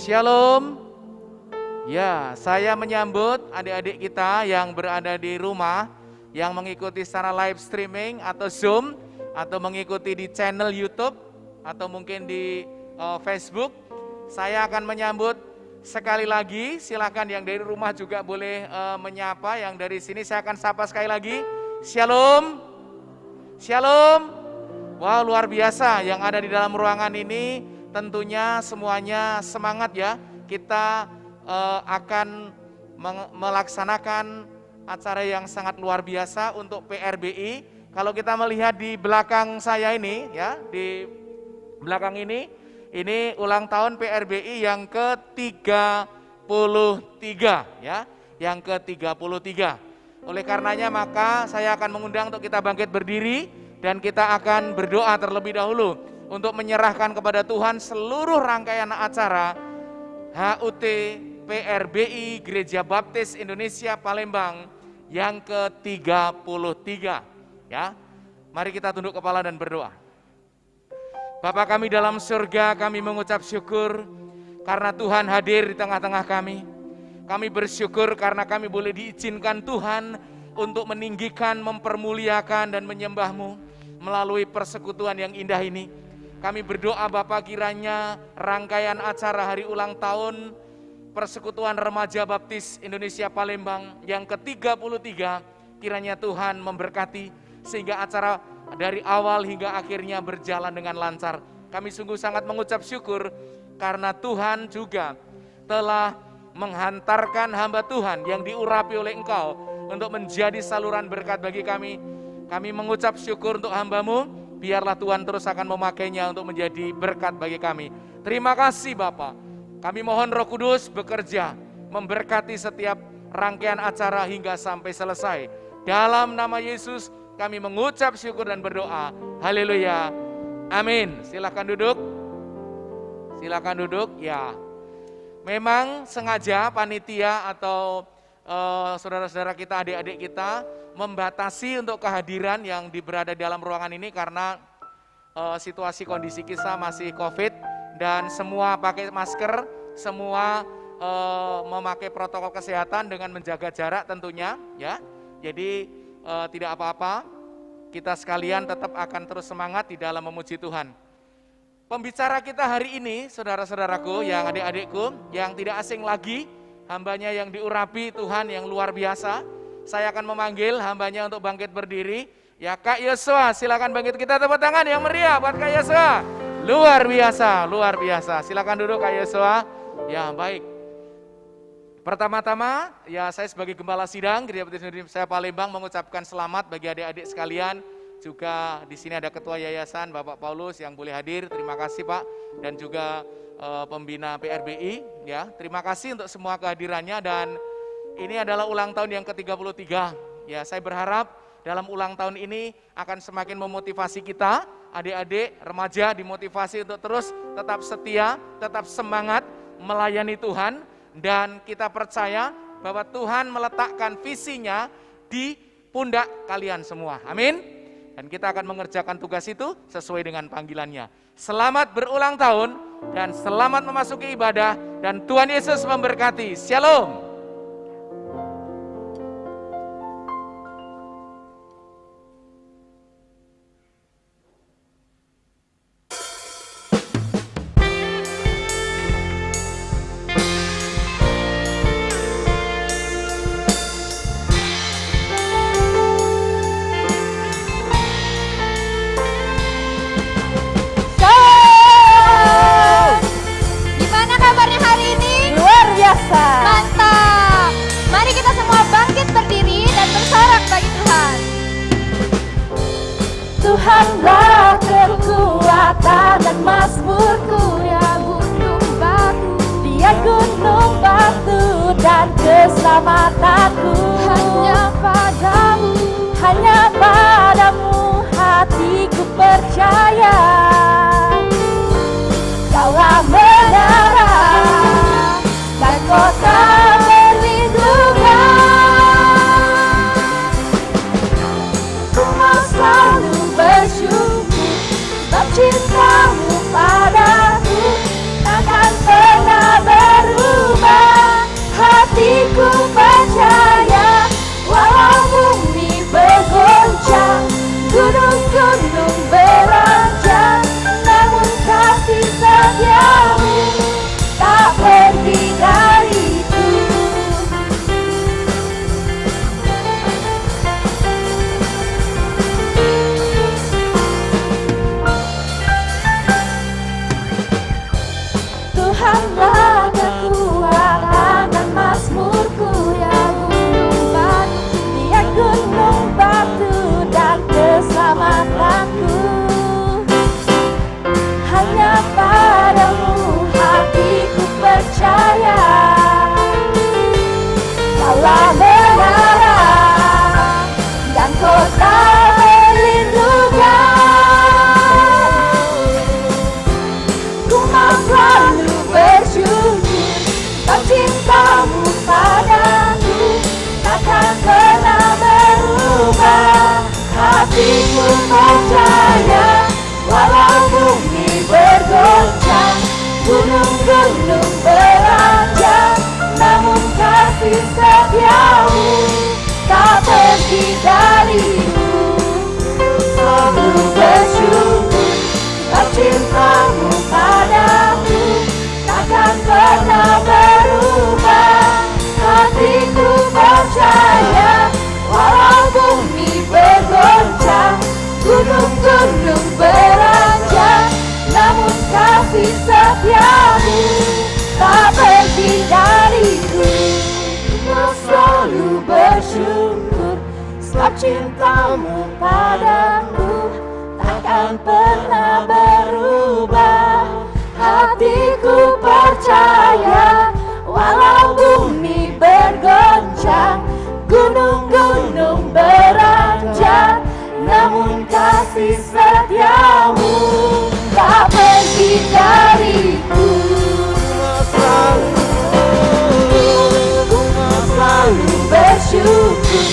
Shalom. Ya, saya menyambut adik-adik kita yang berada di rumah, yang mengikuti secara live streaming atau Zoom, atau mengikuti di channel YouTube, atau mungkin di Facebook. Saya akan menyambut sekali lagi, silakan yang dari rumah juga boleh menyapa, yang dari sini saya akan sapa sekali lagi. Shalom. Shalom. Wow, luar biasa yang ada di dalam ruangan ini, tentunya semuanya semangat ya. Kita akan melaksanakan acara yang sangat luar biasa untuk PRBI. Kalau kita melihat di belakang saya ini ya, di belakang ini ulang tahun PRBI yang ke-33 ya, yang ke-33. Oleh karenanya maka saya akan mengundang untuk kita bangkit berdiri dan kita akan berdoa terlebih dahulu untuk menyerahkan kepada Tuhan seluruh rangkaian acara HUT PRBI Gereja Baptis Indonesia Palembang yang ke-33 ya. Mari kita tunduk kepala dan berdoa. Bapa kami dalam surga, kami mengucap syukur karena Tuhan hadir di tengah-tengah kami. Kami bersyukur karena kami boleh diizinkan Tuhan untuk meninggikan, mempermuliakan dan menyembah-Mu melalui persekutuan yang indah ini. Kami berdoa Bapa, kiranya rangkaian acara hari ulang tahun Persekutuan Remaja Baptis Indonesia Palembang yang ke-33, kiranya Tuhan memberkati sehingga acara dari awal hingga akhirnya berjalan dengan lancar. Kami sungguh sangat mengucap syukur karena Tuhan juga telah menghantarkan hamba Tuhan yang diurapi oleh Engkau untuk menjadi saluran berkat bagi kami. Kami mengucap syukur untuk hamba-Mu, biarlah Tuhan terus akan memakainya untuk menjadi berkat bagi kami. Terima kasih Bapa. Kami mohon Roh Kudus bekerja, memberkati setiap rangkaian acara hingga sampai selesai. Dalam nama Yesus kami mengucap syukur dan berdoa. Haleluya. Amin. Silakan duduk. Silakan duduk. Ya. Memang sengaja panitia atau saudara-saudara kita, adik-adik kita membatasi untuk kehadiran yang berada di dalam ruangan ini karena situasi kondisi kita masih COVID dan semua pakai masker, semua memakai protokol kesehatan dengan menjaga jarak tentunya ya. Jadi tidak apa-apa, kita sekalian tetap akan terus semangat di dalam memuji Tuhan. Pembicara kita hari ini, saudara-saudaraku, yang adik-adikku, yang tidak asing lagi, hambanya yang diurapi Tuhan yang luar biasa. Saya akan memanggil hambanya untuk bangkit berdiri. Ya Kak Yosua, silakan bangkit, kita tepuk tangan yang meriah buat Kak Yosua. Luar biasa, luar biasa. Silakan duduk Kak Yosua. Ya baik. Pertama-tama, ya saya sebagai Gembala Sidang Gereja Baptis Indonesia Palembang mengucapkan selamat bagi adik-adik sekalian. Juga di sini ada Ketua Yayasan Bapak Paulus yang boleh hadir. Terima kasih Pak. Dan juga pembina PRBI. Ya, terima kasih untuk semua kehadirannya dan ini adalah ulang tahun yang ke-33. Ya, saya berharap dalam ulang tahun ini akan semakin memotivasi kita, adik-adik, remaja dimotivasi untuk terus tetap setia, tetap semangat melayani Tuhan. Dan kita percaya bahwa Tuhan meletakkan visinya di pundak kalian semua. Amin. Dan kita akan mengerjakan tugas itu sesuai dengan panggilannya. Selamat berulang tahun dan selamat memasuki ibadah dan Tuhan Yesus memberkati. Shalom. Tuhanlah kekuatan dan mazmurku, ya gunung batu, dia gunung batu dan keselamatanku. Hanya padamu hatiku percaya. Kaulah menara dan kota perlindungan. Ku mau selalu bersyukur sebab cintamu padaku takkan pernah sebab cintamu padaku takkan pernah berubah. Hatiku percaya, walau bumi bergoncang, gunung-gunung beranjak, namun kasih setiamu tak pergi dariku. Selalu bersyukur,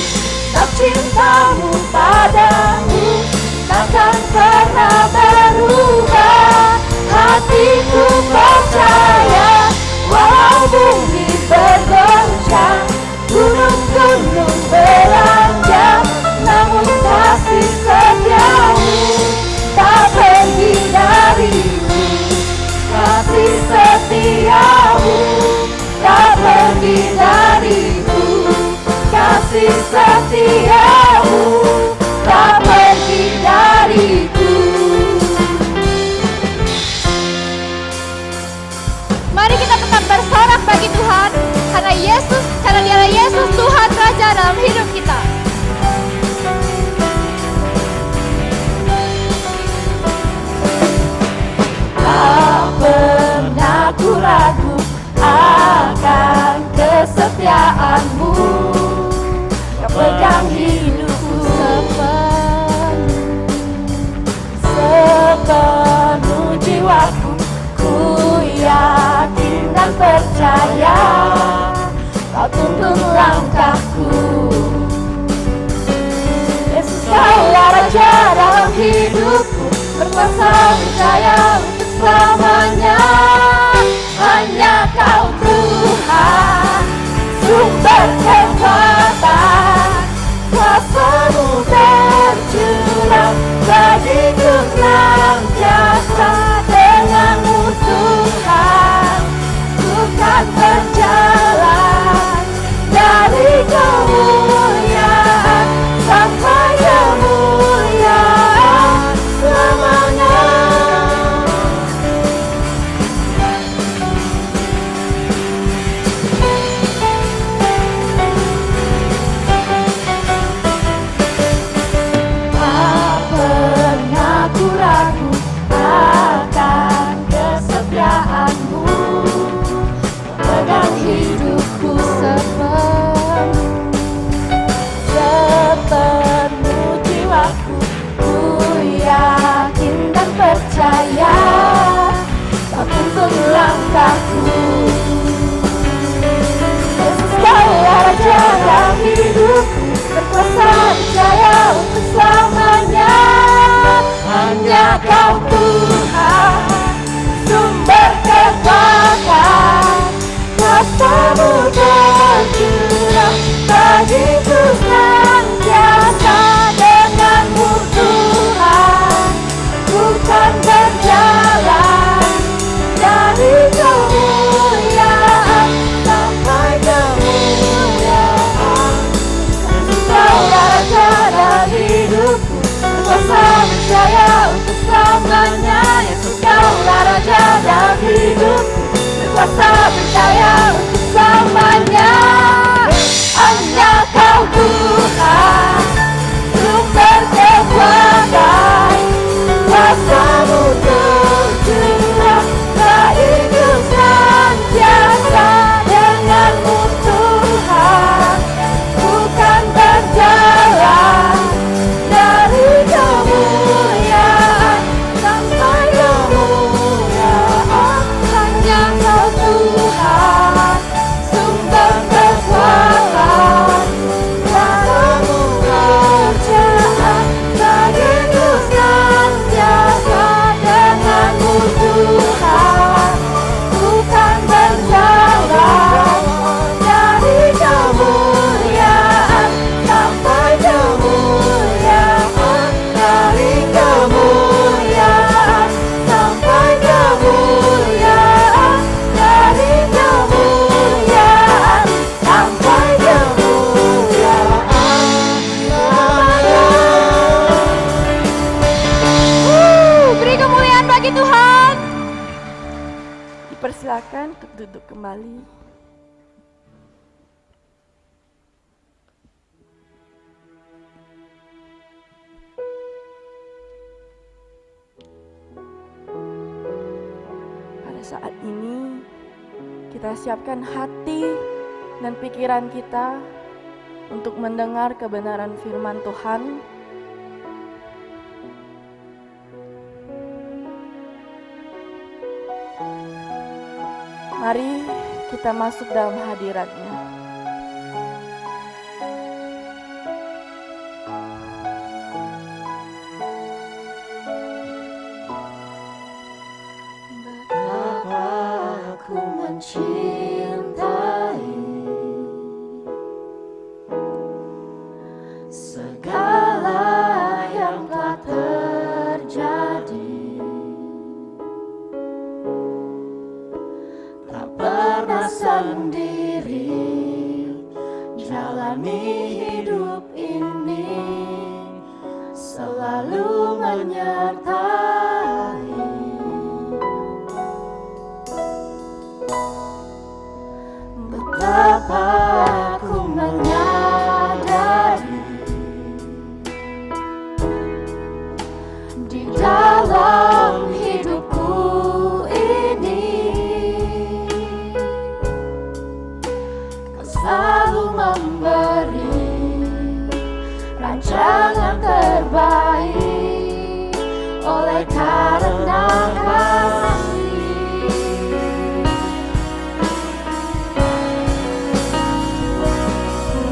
sebab cintamu padamu takkan pernah berubah. Hatiku percaya, walau bumi bergoncang, gunung-gunung beranjak, namun kasih setiamu tak pergi dariku. Kasih setiamu tak pergi dariku. Kasih setiamu tak pergi dariku. Mari kita tetap bersorak bagi Tuhan, karena Dialah Yesus Tuhan Raja dalam hidup kita. Tak pernah ku ragu akan kesetiaanmu. Kau pegang hidupku sepenuh jiwaku. Ku yakin dan percaya, Kau tuntun langkahku. Yesus, Kaulah Raja dalam hidupku, berkuasa percaya untuk selamanya. Hanya Kau Tuhan, sumber kekuatan, kuasa-Mu tercurah bagiku senantiasa. Denganmu Tuhan, ku kan berjalan dari kemuliaan sampai kemuliaan selamanya. Tak pernah ku ragu akan kesetiaanmu. Pegang hidupku sepenuh jiwaku. Ku yakin dan percaya, Kau tuntun langkahku. Yesus, Kaulah Raja dalam hidupku, berkuasa percaya untuk selamanya. Hanya Kau Tuhan, sumber kekuatan, kuasa-Mu tercurah bagiku senantiasa. Denganmu Tuhan, ku kan berjalan dari kemuliaan sampai kemuliaan. Kaulah Raja dalam hidupku, berkuasa percaya untuk selamanya. Yesus, Kaulah Raja dalam hidupku, berkuasa percaya untuk selamanya. Hanya Kau Tuhan, sumber kekuatan, kuasa-Mu tercurah bagiku senantiasa. Denganmu Tuhan, ku kan berjalan dari kemuliaan sampai kemuliaan. Hanya Kau Tuhan, sumber kekuatan, kuasa-Mu tercurah bagiku senantiasa. Denganmu Tuhan, ku kan berjalan dari kemuliaan sampai kemuliaan, dari kemuliaan sampai kemuliaan, dari kemuliaan sampai kemuliaan selamanya. Beri kemuliaan bagi Tuhan. Dipersilakan untuk duduk kembali. saat ini kita siapkan hati dan pikiran kita untuk mendengar kebenaran firman Tuhan. Mari kita masuk dalam hadirat-Nya. Aku mencintai segala yang telah terjadi, tak pernah sendiri jalani hidup ini, selalu menyertai. Betapa aku menyadari di dalam hidupku ini Kau selalu memberi rancangan terbaik oleh karena kasih.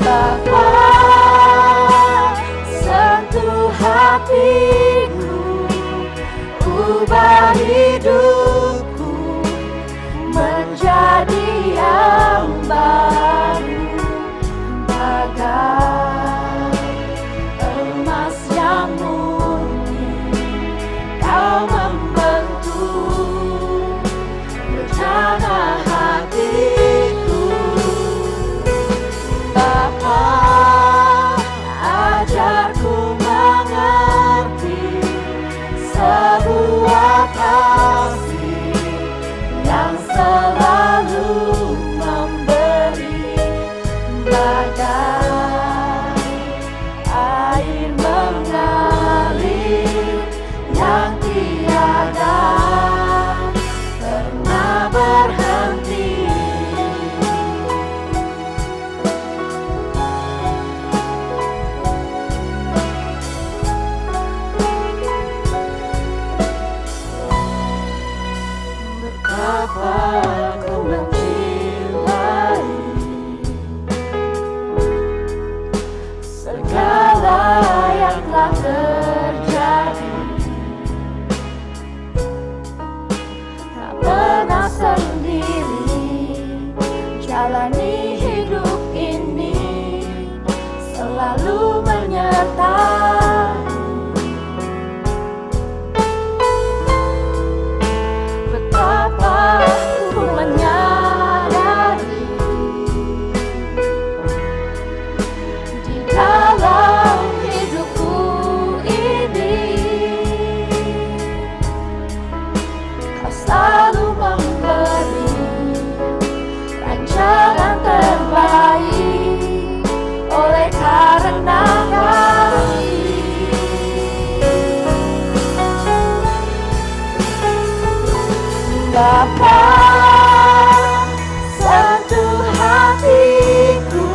Bapa, sentuh hatiku, ubah hidupku menjadi yang baru, bagai emas yang murni. Kau membentuk rencana hatiku. Bapa, ajarku mengerti sebuah kasih yang selalu memberi, bagai air mengalir yang tiada pernah berhenti. Betapa aku mencintai segala yang telah terjadi, tak pernah sendiri jalani hidup ini, selalu menyertai. Betapa aku menyadari di dalam hidupku ini Kau selalu memberi rancangan terbaik oleh karena kasih. Bapa, sentuh hatiku,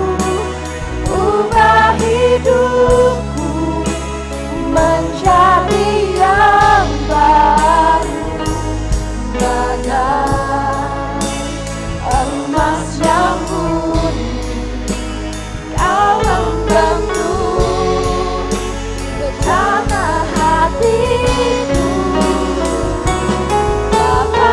ubah hidupku menjadi yang baru, bagai emas yang murni. Kau membentuk rencana hatiku. Bapa,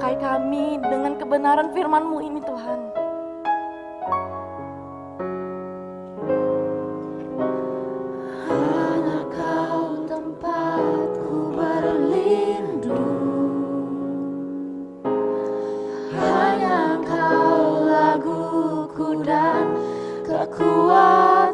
pakai kami dengan kebenaran firman-Mu ini Tuhan. Hanya Kau tempatku berlindung, hanya Kau laguku dan kekuatanku.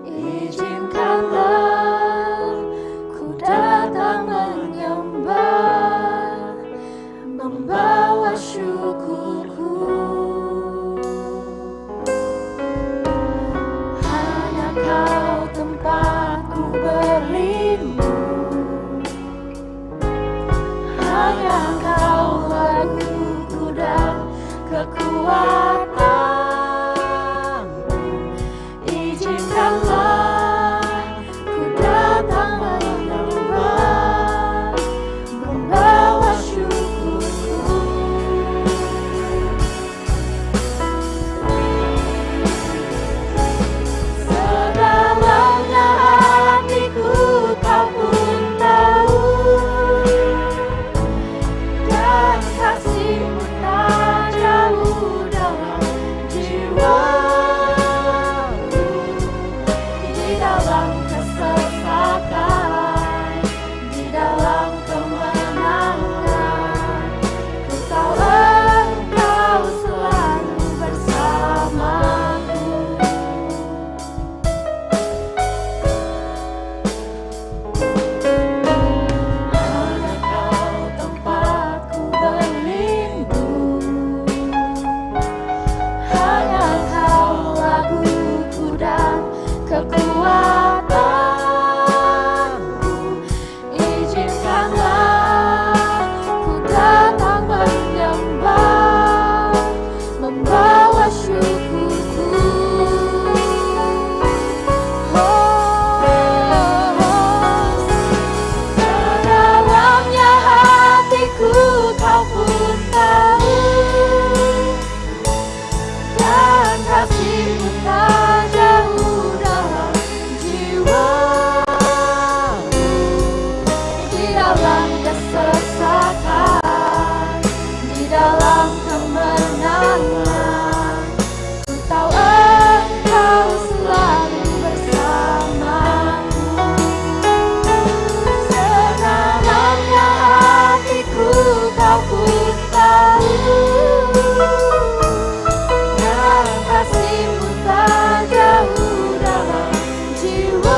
Izinkanlah ku datang menyembah, membawa syukurku. Hanya Kau tempatku berlindung, hanya Kau laguku dan kekuatanku. Izinkanlah ku datang menyembah, membawa syukurku. Sedalamnya hatiku Kau pun tahu, dan kasih-Mu tak jauh dalam jiwaku. Di dalam kesesakan, di dalam kemenangan, ku tahu Engkau selalu bersamaku. Hanya Kau tempatku berlindung, hanya Kau laguku dan kekuatanku. Izinkanlah ku datang menyembah, membawa syukurku. Sedalamnya hatiku Kau pun tahu, dan kasih-Mu tak jauh dalam jiwaku. Di dalam kesesakan, di dalam kemenangan, ku tahu Engkau selalu bersamaku. Sedalamnya hatiku Kau pun tahu, dan kasih-Mu tak jauh dalam jiwaku.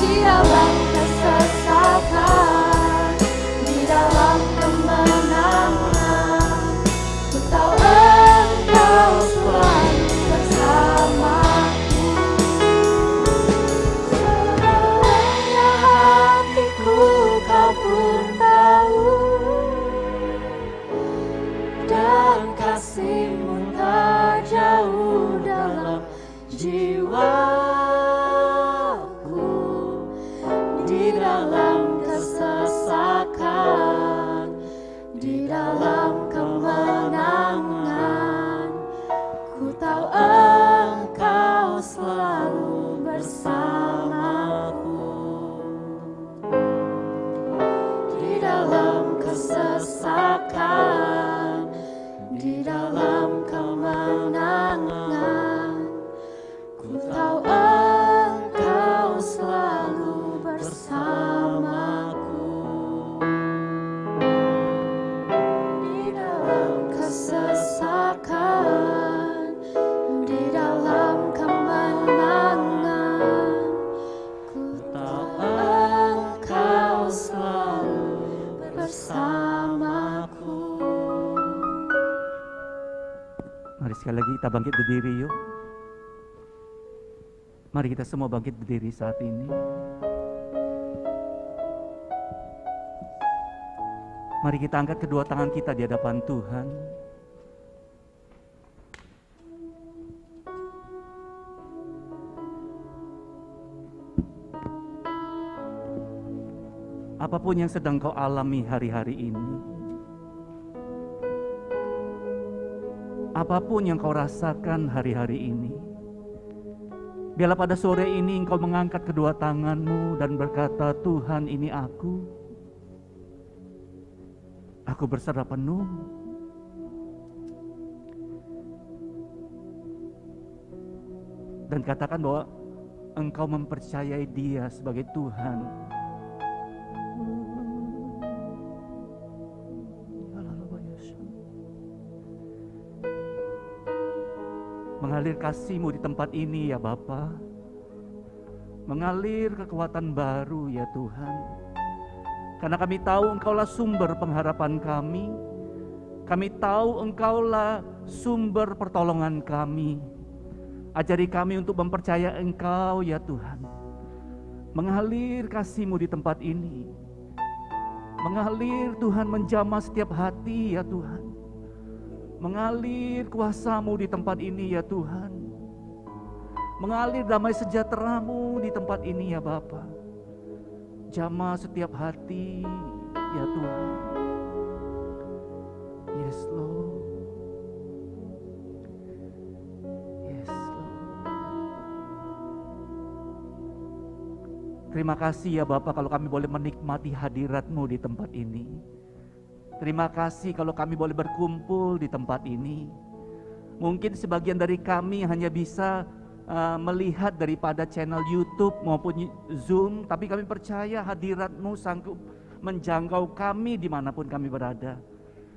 Di dalam kesesakan, di dalam kemenangan, ku tahu Engkau selalu bersamaku. Sedalamnya hatiku Kau pun tahu, dan kasih-Mu tak jauh dalam jiwaku. Di dalam kesesakan, di dalam kemenangan, ku tahu Engkau selalu bersamaku. Di dalam kesesakan, di dalam kemenangan, ku tahu Engkau selalu bersamaku. Di dalam kesesakan, di dalam kemenangan, ku tahu Engkau selalu bersamaku. Mari sekali lagi kita bangkit berdiri yuk. Mari kita semua bangkit berdiri saat ini. Mari kita angkat kedua tangan kita di hadapan Tuhan. Apapun yang sedang kau alami hari-hari ini, apapun yang kau rasakan hari-hari ini, Biarlah pada sore ini Engkau mengangkat kedua tangan-Mu dan berkata, Tuhan, ini aku berserah penuh. Dan katakan bahwa Engkau mempercayai dia sebagai Tuhan. Mengalir kasih-Mu di tempat ini ya Bapa. Mengalir kekuatan baru ya Tuhan. Karena kami tahu Engkaulah sumber pengharapan kami. Kami tahu Engkaulah sumber pertolongan kami. Ajari kami untuk mempercaya Engkau ya Tuhan. Mengalir kasih-Mu di tempat ini. Mengalir Tuhan menjamah setiap hati ya Tuhan. Mengalir kuasa-Mu di tempat ini ya Tuhan. Mengalir damai sejahtera-Mu di tempat ini ya Bapa. Jamah setiap hati ya Tuhan. Yes Lord. Yes Lord. Terima kasih ya Bapa kalau kami boleh menikmati hadirat-Mu di tempat ini. Terima kasih kalau kami boleh berkumpul di tempat ini. Mungkin sebagian dari kami hanya bisa melihat daripada channel YouTube maupun Zoom, tapi kami percaya hadirat-Mu sanggup menjangkau kami dimanapun kami berada.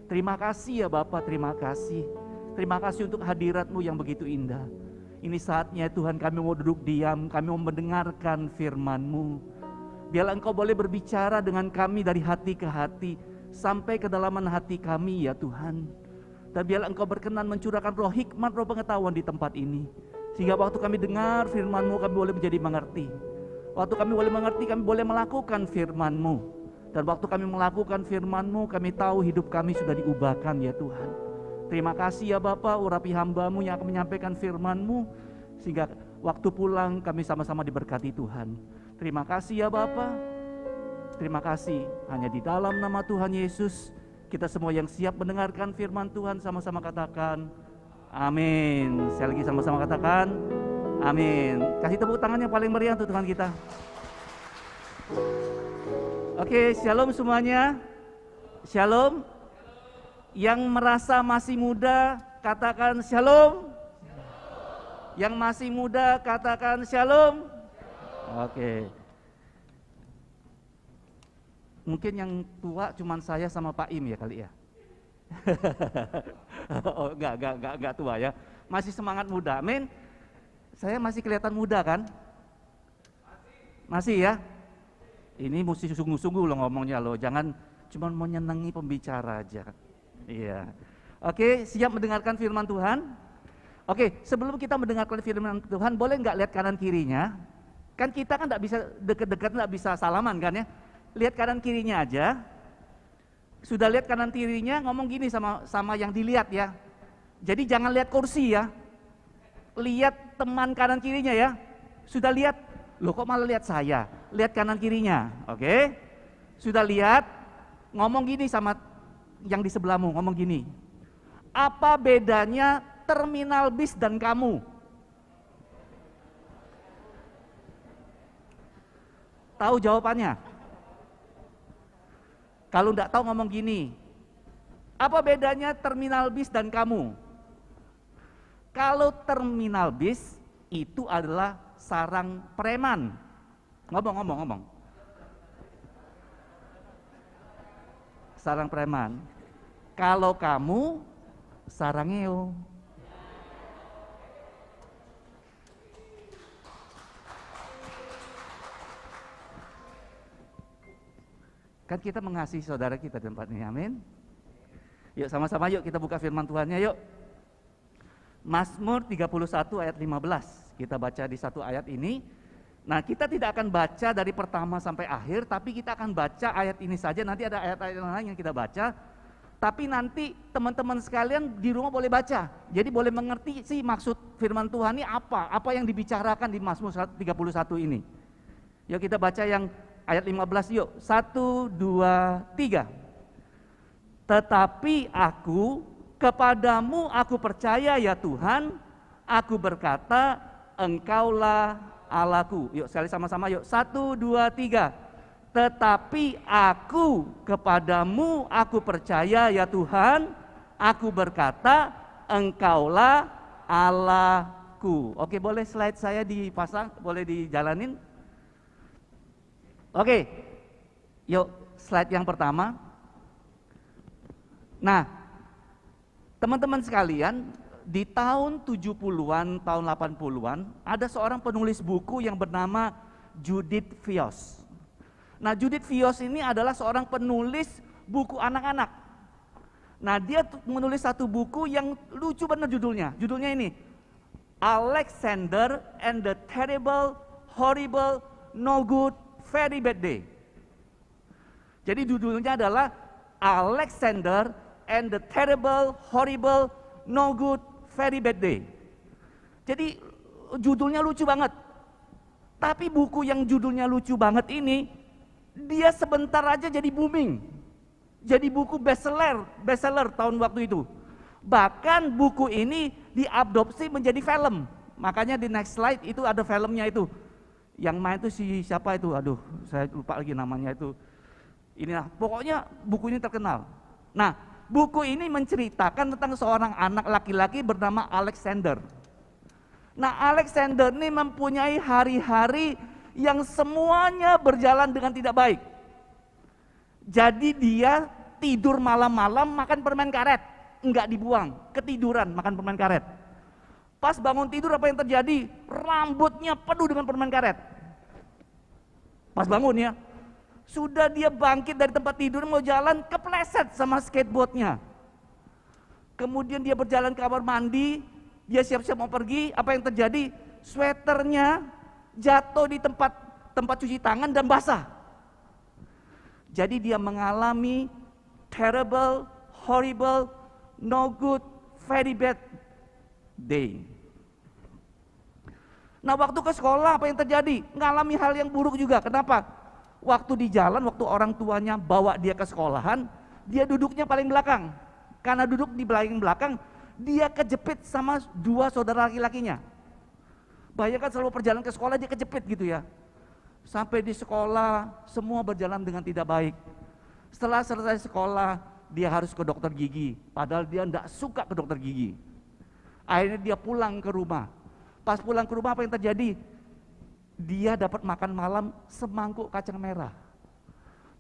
Terima kasih ya Bapak, terima kasih. Terima kasih untuk hadirat-Mu yang begitu indah. Ini saatnya Tuhan kami mau duduk diam, kami mau mendengarkan firman-Mu. Biarlah Engkau boleh berbicara dengan kami dari hati ke hati, sampai kedalaman hati kami ya Tuhan. Dan biarlah Engkau berkenan mencurahkan roh hikmat, roh pengetahuan di tempat ini. Sehingga waktu kami dengar firman-Mu kami boleh menjadi mengerti. Waktu kami boleh mengerti kami boleh melakukan firman-Mu. Dan waktu kami melakukan firman-Mu kami tahu hidup kami sudah diubahkan ya Tuhan. Terima kasih ya Bapa, urapi hamba-Mu yang akan menyampaikan firman-Mu. Sehingga waktu pulang kami sama-sama diberkati Tuhan. Terima kasih ya Bapa. Terima kasih, hanya di dalam nama Tuhan Yesus kita semua yang siap mendengarkan firman Tuhan sama-sama katakan amin. Sekali lagi sama-sama katakan amin. Kasih tepuk tangan yang paling meriah untuk Tuhan kita. Oke, shalom semuanya. Shalom. Yang merasa masih muda katakan shalom. Yang masih muda katakan shalom. Oke. Mungkin yang tua cuman saya sama Pak Im ya kali ya. Oh, enggak tua ya. Masih semangat muda. Amin. Saya masih kelihatan muda kan? Masih ya? Ini mesti sungguh-sungguh lo ngomongnya lo. Jangan cuma mau nyenengi pembicara aja. Iya. Oke, siap mendengarkan firman Tuhan? Oke, sebelum kita mendengarkan firman Tuhan, boleh nggak lihat kanan kirinya? Kan kita kan nggak bisa deket-deket, nggak bisa salaman kan ya? Lihat kanan kirinya aja. Sudah lihat kanan kirinya, ngomong gini sama yang dilihat ya. Jadi jangan lihat kursi ya. Lihat teman kanan kirinya ya. Sudah lihat? Loh kok malah lihat saya? Lihat kanan kirinya. Oke? Sudah lihat? Ngomong gini sama yang di sebelahmu, ngomong gini. Apa bedanya terminal bis dan kamu? Tahu jawabannya? Kalau enggak tahu ngomong gini, apa bedanya terminal bis dan kamu? Kalau terminal bis itu adalah sarang preman. Ngomong. Sarang preman. Kalau kamu sarangeo. Kan kita mengasihi saudara kita di tempat ini, amin. Yuk sama-sama yuk kita buka firman Tuhannya yuk. Mazmur 31 ayat 15, kita baca di satu ayat ini. Nah kita tidak akan baca dari pertama sampai akhir, tapi kita akan baca ayat ini saja, nanti ada ayat-ayat lain yang kita baca. Tapi nanti teman-teman sekalian di rumah boleh baca, jadi boleh mengerti sih maksud firman Tuhan ini apa yang dibicarakan di Mazmur 31 ini. Yuk kita baca yang ayat 15 yuk, 1, 2, 3. Tetapi kepadamu aku percaya ya Tuhan, aku berkata, Engkaulah Allahku. Yuk sekali sama-sama yuk. 1, 2, 3. Tetapi aku kepadamu aku percaya ya Tuhan. Aku berkata Engkaulah Allahku. Oke, boleh slide saya dipasang, boleh dijalanin. Oke, yuk slide yang pertama. Nah, teman-teman sekalian, di tahun 70-an, tahun 80-an, ada seorang penulis buku yang bernama Judith Vios. Nah, Judith Vios ini adalah seorang penulis buku anak-anak. Nah, dia menulis satu buku yang lucu benar judulnya. Judulnya ini, Alexander and the Terrible, Horrible, No Good, Very Bad Day. Jadi judulnya adalah Alexander and the Terrible, Horrible, No Good, Very Bad Day. Jadi judulnya lucu banget. Tapi buku yang judulnya lucu banget ini, dia sebentar aja jadi booming. Jadi buku bestseller tahun waktu itu. Bahkan buku ini diadopsi menjadi film. Makanya di next slide itu ada filmnya itu. Yang main itu siapa itu? Aduh, saya lupa lagi namanya itu. Inilah, pokoknya buku ini terkenal. Nah, buku ini menceritakan tentang seorang anak laki-laki bernama Alexander. Nah, Alexander ini mempunyai hari-hari yang semuanya berjalan dengan tidak baik. Jadi dia tidur malam-malam makan permen karet, enggak dibuang, ketiduran makan permen karet. Pas bangun tidur apa yang terjadi? Rambutnya penuh dengan permen karet. Pas bangun ya, sudah dia bangkit dari tempat tidur mau jalan, kepleset sama skateboardnya. Kemudian dia berjalan ke kamar mandi, dia siap-siap mau pergi, apa yang terjadi? Sweaternya jatuh di tempat cuci tangan dan basah. Jadi dia mengalami terrible, horrible, no good, very bad day. Nah, waktu ke sekolah apa yang terjadi? Ngalami hal yang buruk juga. Kenapa? Waktu di jalan, waktu orang tuanya bawa dia ke sekolahan, dia duduknya paling belakang. Karena duduk di belakang, dia kejepit sama dua saudara laki-lakinya. Bayangkan selalu perjalanan ke sekolah dia kejepit gitu ya. Sampai di sekolah semua berjalan dengan tidak baik. Setelah selesai sekolah dia harus ke dokter gigi. Padahal dia tidak suka ke dokter gigi. Akhirnya dia pulang ke rumah. Pas pulang ke rumah apa yang terjadi? Dia dapat makan malam semangkuk kacang merah.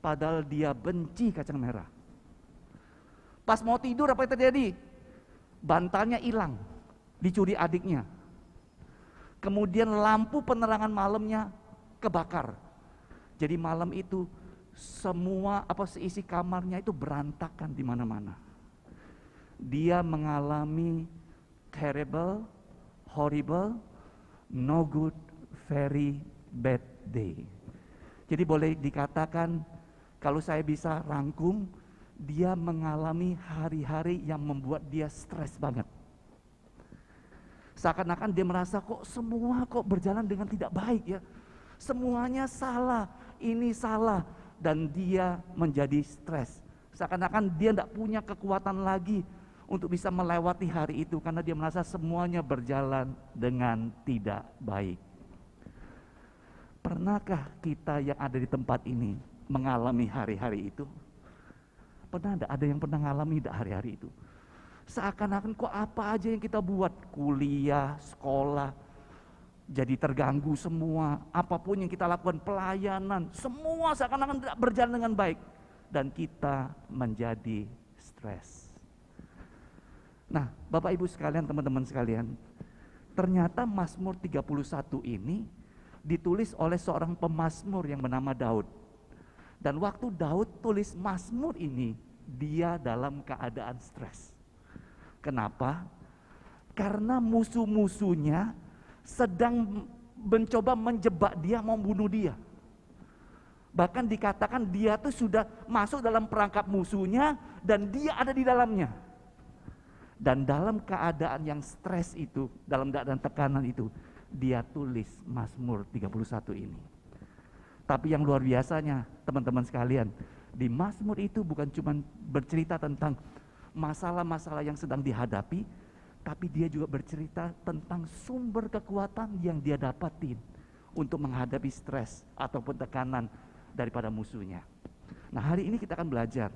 Padahal dia benci kacang merah. Pas mau tidur apa yang terjadi? Bantalnya hilang, dicuri adiknya. Kemudian lampu penerangan malamnya kebakar. Jadi malam itu semua seisi kamarnya itu berantakan di mana-mana. Dia mengalami terrible, horrible, no good, very bad day. Jadi boleh dikatakan kalau saya bisa rangkum, dia mengalami hari-hari yang membuat dia stres banget. Seakan-akan dia merasa kok semua berjalan dengan tidak baik ya. Semuanya salah, ini salah, dan dia menjadi stres. Seakan-akan dia tidak punya kekuatan lagi untuk bisa melewati hari itu karena dia merasa semuanya berjalan dengan tidak baik. Pernahkah kita yang ada di tempat ini mengalami hari-hari itu? Pernah ada yang pernah mengalami hari-hari itu? Seakan-akan kok apa aja yang kita buat, kuliah, sekolah, jadi terganggu semua, apapun yang kita lakukan, pelayanan, semua seakan-akan tidak berjalan dengan baik. Dan kita menjadi stres. Nah, Bapak Ibu sekalian, teman-teman sekalian, ternyata Mazmur 31 ini ditulis oleh seorang pemazmur yang bernama Daud. Dan waktu Daud tulis Mazmur ini, dia dalam keadaan stres. Kenapa? Karena musuh-musuhnya sedang mencoba menjebak dia, mau bunuh dia. Bahkan dikatakan dia tuh sudah masuk dalam perangkap musuhnya dan dia ada di dalamnya. Dan dalam keadaan yang stres itu, dalam keadaan tekanan itu, dia tulis Mazmur 31 ini. Tapi yang luar biasanya, teman-teman sekalian, di Mazmur itu bukan cuma bercerita tentang masalah-masalah yang sedang dihadapi, tapi dia juga bercerita tentang sumber kekuatan yang dia dapatin untuk menghadapi stres ataupun tekanan daripada musuhnya. Nah, hari ini kita akan belajar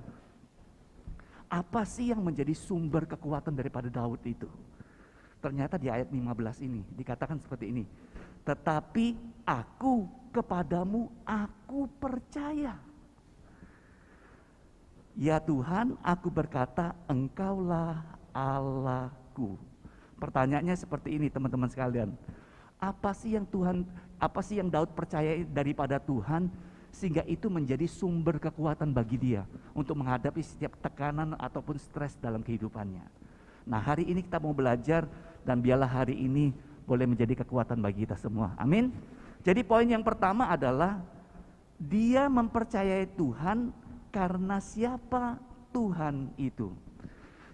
apa sih yang menjadi sumber kekuatan daripada Daud itu. Ternyata di ayat 15 ini dikatakan seperti ini. Tetapi aku kepadamu aku percaya. Ya Tuhan, aku berkata Engkaulah Allahku. Pertanyaannya seperti ini teman-teman sekalian. Apa sih yang Daud percaya daripada Tuhan sehingga itu menjadi sumber kekuatan bagi dia untuk menghadapi setiap tekanan ataupun stres dalam kehidupannya. Nah, hari ini kita mau belajar dan biarlah hari ini boleh menjadi kekuatan bagi kita semua. Amin. Jadi poin yang pertama adalah dia mempercayai Tuhan karena siapa Tuhan itu.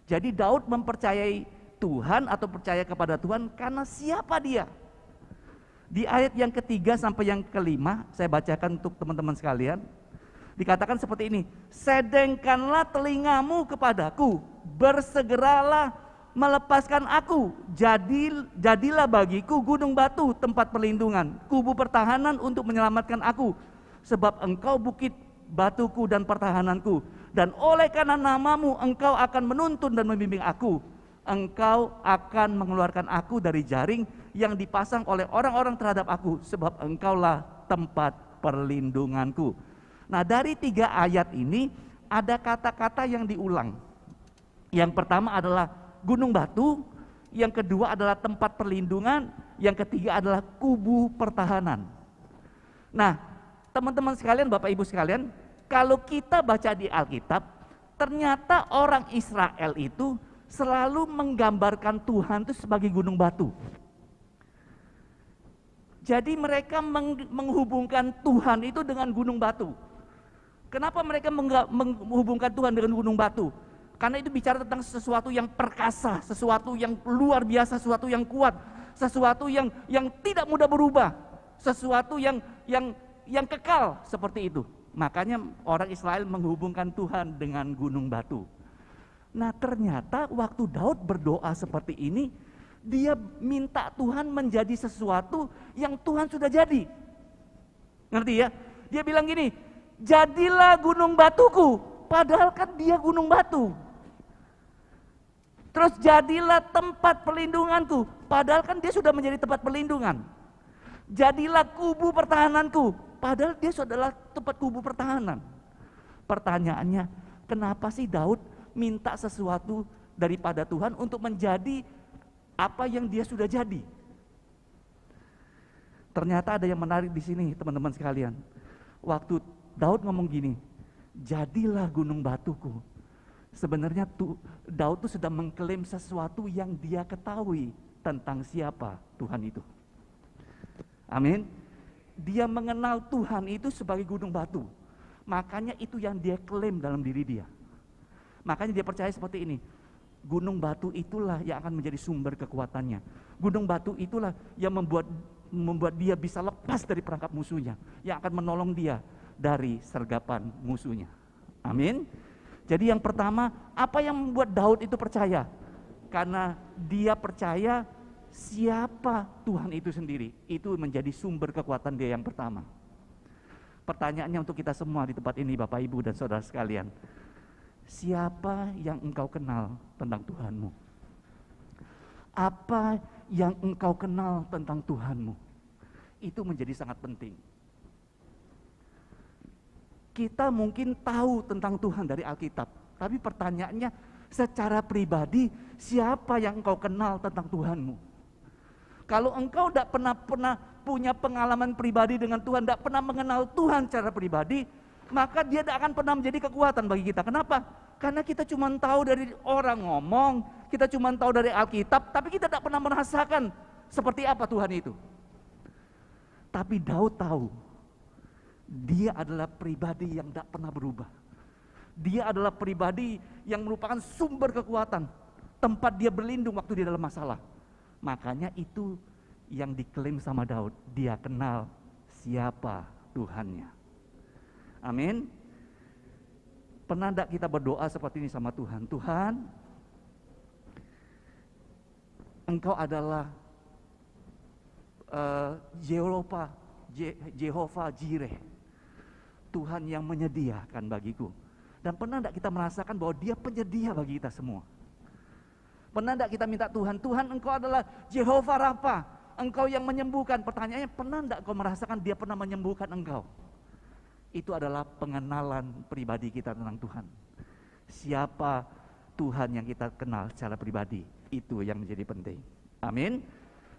Jadi Daud mempercayai Tuhan atau percaya kepada Tuhan karena siapa dia. Di ayat yang ketiga sampai yang kelima, saya bacakan untuk teman-teman sekalian. Dikatakan seperti ini, sedengkanlah telingamu kepadaku, bersegeralah melepaskan aku, jadilah bagiku gunung batu tempat perlindungan, kubu pertahanan untuk menyelamatkan aku, sebab engkau bukit batuku dan pertahananku, dan oleh karena namamu engkau akan menuntun dan membimbing aku. Engkau akan mengeluarkan aku dari jaring yang dipasang oleh orang-orang terhadap aku, sebab engkaulah tempat perlindunganku. Nah, dari 3 ayat ini ada kata-kata yang diulang. Yang pertama adalah gunung batu, yang kedua adalah tempat perlindungan, yang ketiga adalah kubu pertahanan. Nah, teman-teman sekalian, Bapak Ibu sekalian, kalau kita baca di Alkitab, ternyata orang Israel itu selalu menggambarkan Tuhan itu sebagai gunung batu. Jadi mereka menghubungkan Tuhan itu dengan gunung batu. Kenapa mereka menghubungkan Tuhan dengan gunung batu? Karena itu bicara tentang sesuatu yang perkasa, sesuatu yang luar biasa, sesuatu yang kuat, sesuatu yang tidak mudah berubah, sesuatu yang kekal seperti itu. Makanya orang Israel menghubungkan Tuhan dengan gunung batu. Nah, ternyata waktu Daud berdoa seperti ini, dia minta Tuhan menjadi sesuatu yang Tuhan sudah jadi. Ngerti ya? Dia bilang gini, jadilah gunung batuku, padahal kan dia gunung batu. Terus jadilah tempat perlindunganku, padahal kan dia sudah menjadi tempat perlindungan. Jadilah kubu pertahananku, padahal dia adalah tempat kubu pertahanan. Pertanyaannya, kenapa sih Daud minta sesuatu daripada Tuhan untuk menjadi apa yang dia sudah jadi? Ternyata ada yang menarik di sini, teman-teman sekalian. Waktu Daud ngomong gini, jadilah gunung batuku. Sebenarnya Daud itu sedang mengklaim sesuatu yang dia ketahui tentang siapa Tuhan itu. Amin. Dia mengenal Tuhan itu sebagai gunung batu. Makanya itu yang dia klaim dalam diri dia. Makanya dia percaya seperti ini. Gunung batu itulah yang akan menjadi sumber kekuatannya. Gunung batu itulah yang membuat dia bisa lepas dari perangkap musuhnya, yang akan menolong dia dari sergapan musuhnya. Amin. Jadi yang pertama, apa yang membuat Daud itu percaya? Karena dia percaya siapa Tuhan itu sendiri. Itu menjadi sumber kekuatan dia yang pertama. Pertanyaannya untuk kita semua di tempat ini, Bapak Ibu dan saudara sekalian. Siapa yang engkau kenal tentang Tuhanmu? Apa yang engkau kenal tentang Tuhanmu? Itu menjadi sangat penting. Kita mungkin tahu tentang Tuhan dari Alkitab, tapi pertanyaannya secara pribadi, siapa yang engkau kenal tentang Tuhanmu? Kalau engkau tidak pernah punya pengalaman pribadi dengan Tuhan, tidak pernah mengenal Tuhan secara pribadi, maka dia tidak akan pernah menjadi kekuatan bagi kita. Kenapa? Karena kita cuma tahu dari orang ngomong, kita cuma tahu dari Alkitab, tapi kita tidak pernah merasakan seperti apa Tuhan itu. Tapi Daud tahu, dia adalah pribadi yang tidak pernah berubah. Dia adalah pribadi yang merupakan sumber kekuatan, tempat dia berlindung waktu dia dalam masalah. Makanya itu yang diklaim sama Daud, dia kenal siapa Tuhannya. Amin. Pernah enggak kita berdoa seperti ini sama Tuhan? Tuhan, Engkau adalah Jehovah Jireh, Tuhan yang menyediakan bagiku. Dan pernah tidak kita merasakan bahwa Dia penyedia bagi kita semua? Pernah tidak kita minta Tuhan, Tuhan Engkau adalah Jehovah Rafa, Engkau yang menyembuhkan. Pertanyaannya, pernah tidak kau merasakan Dia pernah menyembuhkan engkau? Itu adalah pengenalan pribadi kita tentang Tuhan. Siapa Tuhan yang kita kenal secara pribadi, itu yang menjadi penting. Amin.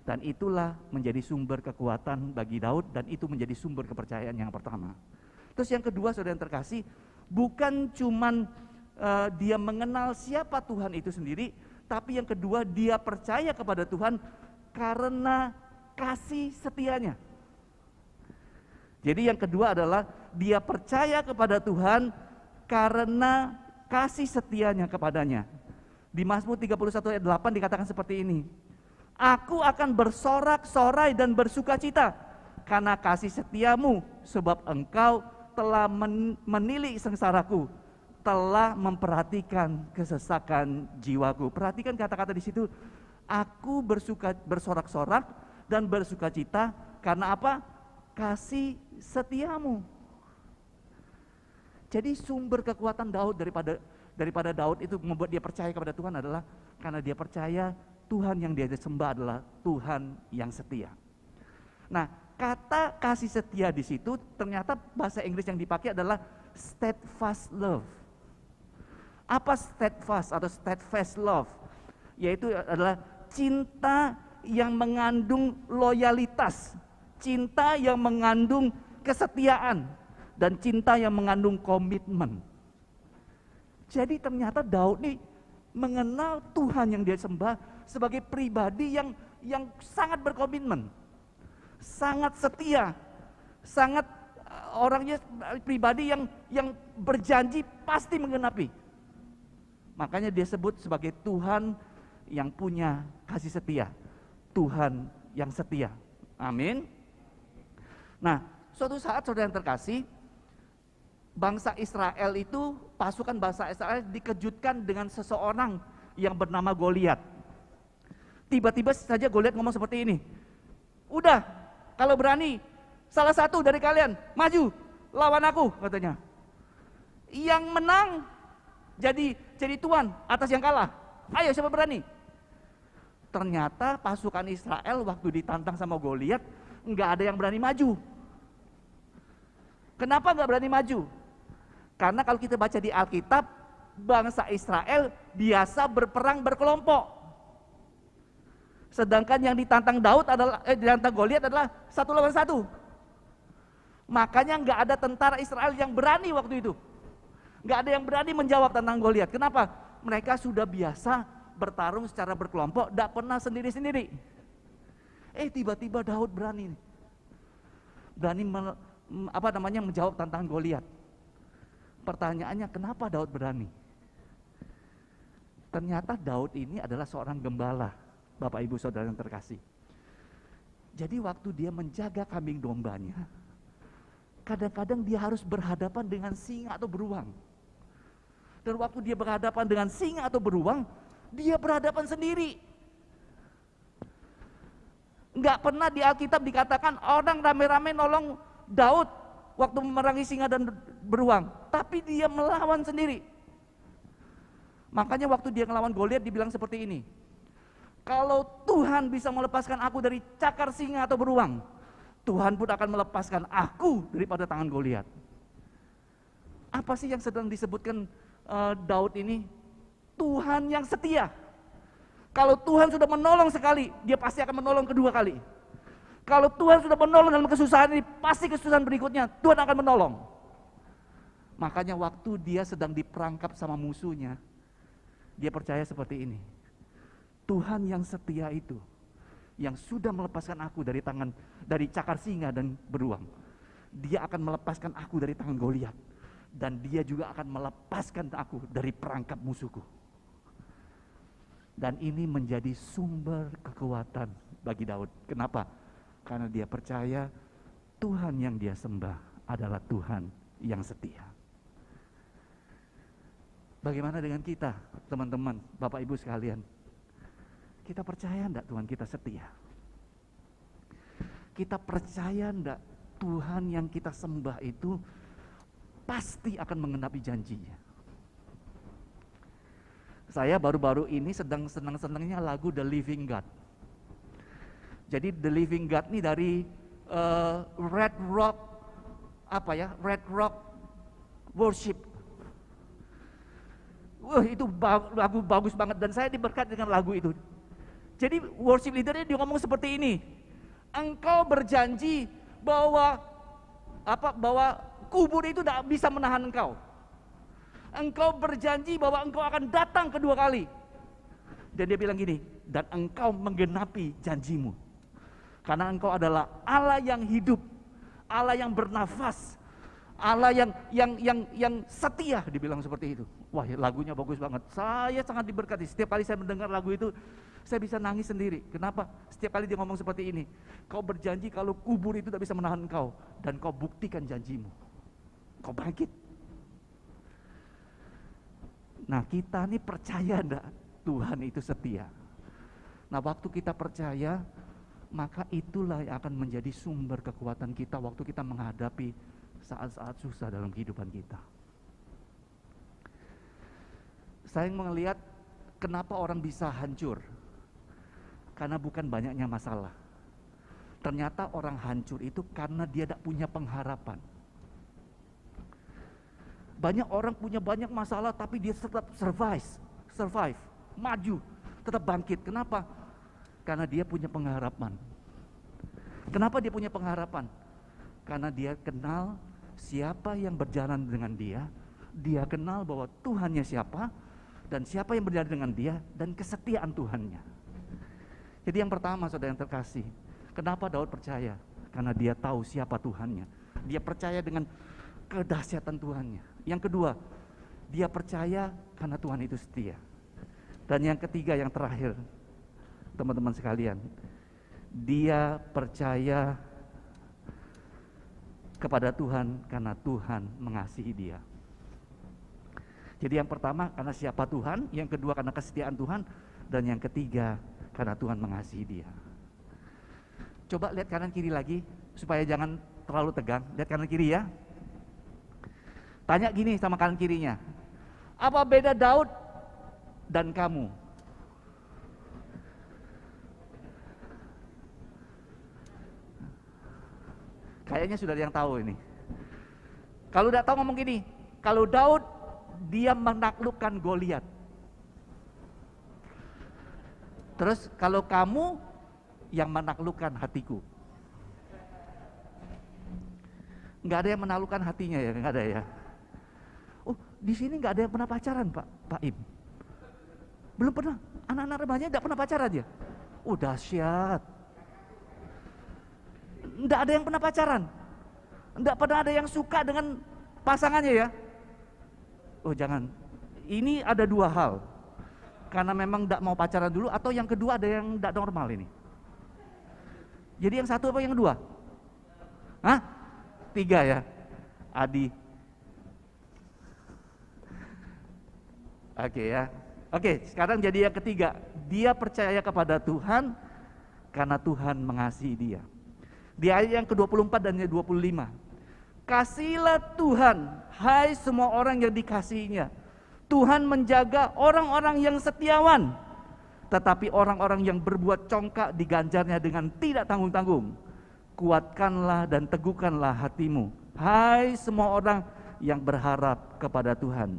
Dan itulah menjadi sumber kekuatan bagi Daud, dan itu menjadi sumber kepercayaan yang pertama. Terus yang kedua, saudara yang terkasih, bukan cuman dia mengenal siapa Tuhan itu sendiri, tapi yang kedua dia percaya kepada Tuhan karena kasih setianya. Jadi yang kedua adalah dia percaya kepada Tuhan karena kasih setianya kepadanya. Di Mazmur 31 ayat 8 dikatakan seperti ini. Aku akan bersorak-sorai dan bersukacita karena kasih setiamu, sebab engkau telah menilik sengsaraku, telah memperhatikan kesesakan jiwaku. Perhatikan kata-kata di situ. Aku bersorak-sorak dan bersukacita karena apa? Kasih setiamu. Jadi sumber kekuatan Daud daripada Daud itu membuat dia percaya kepada Tuhan adalah karena dia percaya Tuhan yang dia sembah adalah Tuhan yang setia. Nah, kata kasih setia di situ ternyata bahasa Inggris yang dipakai adalah steadfast love. Apa steadfast atau steadfast love? Yaitu adalah cinta yang mengandung loyalitas, cinta yang mengandung kesetiaan, dan cinta yang mengandung komitmen. Jadi ternyata Daud ini mengenal Tuhan yang dia sembah sebagai pribadi yang sangat berkomitmen, sangat setia, sangat orangnya pribadi yang berjanji pasti menggenapi. Makanya dia sebut sebagai Tuhan yang punya kasih setia, Tuhan yang setia. Amin. Nah, suatu saat saudara yang terkasih, bangsa Israel itu, pasukan bangsa Israel dikejutkan dengan seseorang yang bernama Goliat. Tiba-tiba saja Goliat ngomong seperti ini, udah, kalau berani, salah satu dari kalian maju, lawan aku, katanya. Yang menang jadi tuan atas yang kalah. Ayo, siapa berani? Ternyata pasukan Israel waktu ditantang sama Goliat, nggak ada yang berani maju. Kenapa nggak berani maju? Karena kalau kita baca di Alkitab, bangsa Israel biasa berperang berkelompok. Sedangkan yang ditantang ditantang Goliat adalah 1 lawan 1. Makanya nggak ada tentara Israel yang berani waktu itu. Nggak ada yang berani menjawab tentang Goliat. Kenapa? Mereka sudah biasa bertarung secara berkelompok, tidak pernah sendiri-sendiri. Tiba-tiba Daud berani menjawab tantangan Goliat. Pertanyaannya, kenapa Daud berani? Ternyata Daud ini adalah seorang gembala, Bapak Ibu Saudara yang terkasih. Jadi waktu dia menjaga kambing dombanya, kadang-kadang dia harus berhadapan dengan singa atau beruang. Dan waktu dia berhadapan dengan singa atau beruang, dia berhadapan sendiri. Enggak pernah di Alkitab dikatakan orang rame-rame nolong Daud waktu memerangi singa dan beruang, tapi dia melawan sendiri. Makanya waktu dia melawan Goliat dibilang seperti ini, kalau Tuhan bisa melepaskan aku dari cakar singa atau beruang, Tuhan pun akan melepaskan aku daripada tangan Goliat. Apa sih yang sedang disebutkan Daud ini? Tuhan yang setia. Kalau Tuhan sudah menolong sekali, dia pasti akan menolong kedua kali. Kalau Tuhan sudah menolong dalam kesusahan ini, pasti kesusahan berikutnya Tuhan akan menolong. Makanya waktu dia sedang diperangkap sama musuhnya, dia percaya seperti ini. Tuhan yang setia itu, yang sudah melepaskan aku dari cakar singa dan beruang, dia akan melepaskan aku dari tangan Goliat, dan dia juga akan melepaskan aku dari perangkap musuhku. Dan ini menjadi sumber kekuatan bagi Daud. Kenapa? Karena dia percaya Tuhan yang dia sembah adalah Tuhan yang setia. Bagaimana dengan kita, teman-teman, Bapak Ibu sekalian? Kita percaya enggak Tuhan kita setia? Kita percaya enggak Tuhan yang kita sembah itu pasti akan menggenapi janjinya? Saya baru-baru ini sedang senang-senangnya lagu The Living God. Jadi The Living God ini dari Red Rock Worship. Wah, itu lagu bagus banget dan saya diberkati dengan lagu itu. Jadi worship leadernya dia ngomong seperti ini. Engkau berjanji bahwa kubur itu tidak bisa menahan engkau. Engkau berjanji bahwa engkau akan datang kedua kali. Dan dia bilang gini, dan engkau menggenapi janjimu. Karena engkau adalah Allah yang hidup, Allah yang bernafas, Allah yang setia, dibilang seperti itu. Wah, lagunya bagus banget. Saya sangat diberkati. Setiap kali saya mendengar lagu itu, saya bisa nangis sendiri. Kenapa? Setiap kali dia ngomong seperti ini. Kau berjanji kalau kubur itu tidak bisa menahan engkau. Dan kau buktikan janjimu. Kau bangkit. Nah, kita ini percaya enggak Tuhan itu setia? Nah, waktu kita percaya, maka itulah yang akan menjadi sumber kekuatan kita waktu kita menghadapi saat-saat susah dalam kehidupan kita. Saya melihat kenapa orang bisa hancur. Karena bukan banyaknya masalah. Ternyata orang hancur itu karena dia tidak punya pengharapan. Banyak orang punya banyak masalah tapi dia tetap survive, maju, tetap bangkit. Kenapa? Karena dia punya pengharapan. Kenapa dia punya pengharapan? Karena dia kenal siapa yang berjalan dengan dia, dia kenal bahwa Tuhannya siapa, dan siapa yang berjalan dengan dia, dan kesetiaan Tuhannya. Jadi yang pertama, saudara yang terkasih, kenapa Daud percaya? Karena dia tahu siapa Tuhannya. Dia percaya dengan kedahsyatan Tuhannya. Yang kedua, dia percaya karena Tuhan itu setia. Dan yang ketiga, yang terakhir, teman-teman sekalian, dia percaya kepada Tuhan karena Tuhan mengasihi dia. Jadi yang pertama karena siapa Tuhan, yang kedua karena kesetiaan Tuhan, dan yang ketiga karena Tuhan mengasihi dia. Coba lihat kanan kiri lagi supaya jangan terlalu tegang. Lihat kanan kiri ya. Tanya gini sama kanan kirinya, apa beda Daud dan kamu? Kayaknya sudah ada yang tahu ini. Kalau udah tahu ngomong gini, kalau Daud dia menaklukkan Goliat. Terus kalau kamu yang menaklukkan hatiku. Nggak ada yang menaklukkan hatinya ya, nggak ada ya. Oh, di sini nggak ada yang pernah pacaran Pak Im. Belum pernah. Anak-anak remaja nggak pernah pacaran ya. Oh, dahsyat. Nggak ada yang pernah pacaran. Nggak pernah ada yang suka dengan pasangannya ya. Oh jangan. Ini ada dua hal. Karena memang nggak mau pacaran dulu, atau yang kedua ada yang nggak normal ini. Jadi yang satu apa yang kedua? Hah? Tiga ya. Adi. Oke ya. Oke, sekarang jadi yang ketiga. Dia percaya kepada Tuhan karena Tuhan mengasihi dia. Di ayat yang ke-24 dan yang 25. Kasihilah Tuhan, hai semua orang yang dikasihinya. Tuhan menjaga orang-orang yang setiawan, tetapi orang-orang yang berbuat congkak diganjarnya dengan tidak tanggung-tanggung. Kuatkanlah dan teguhkanlah hatimu, hai semua orang yang berharap kepada Tuhan.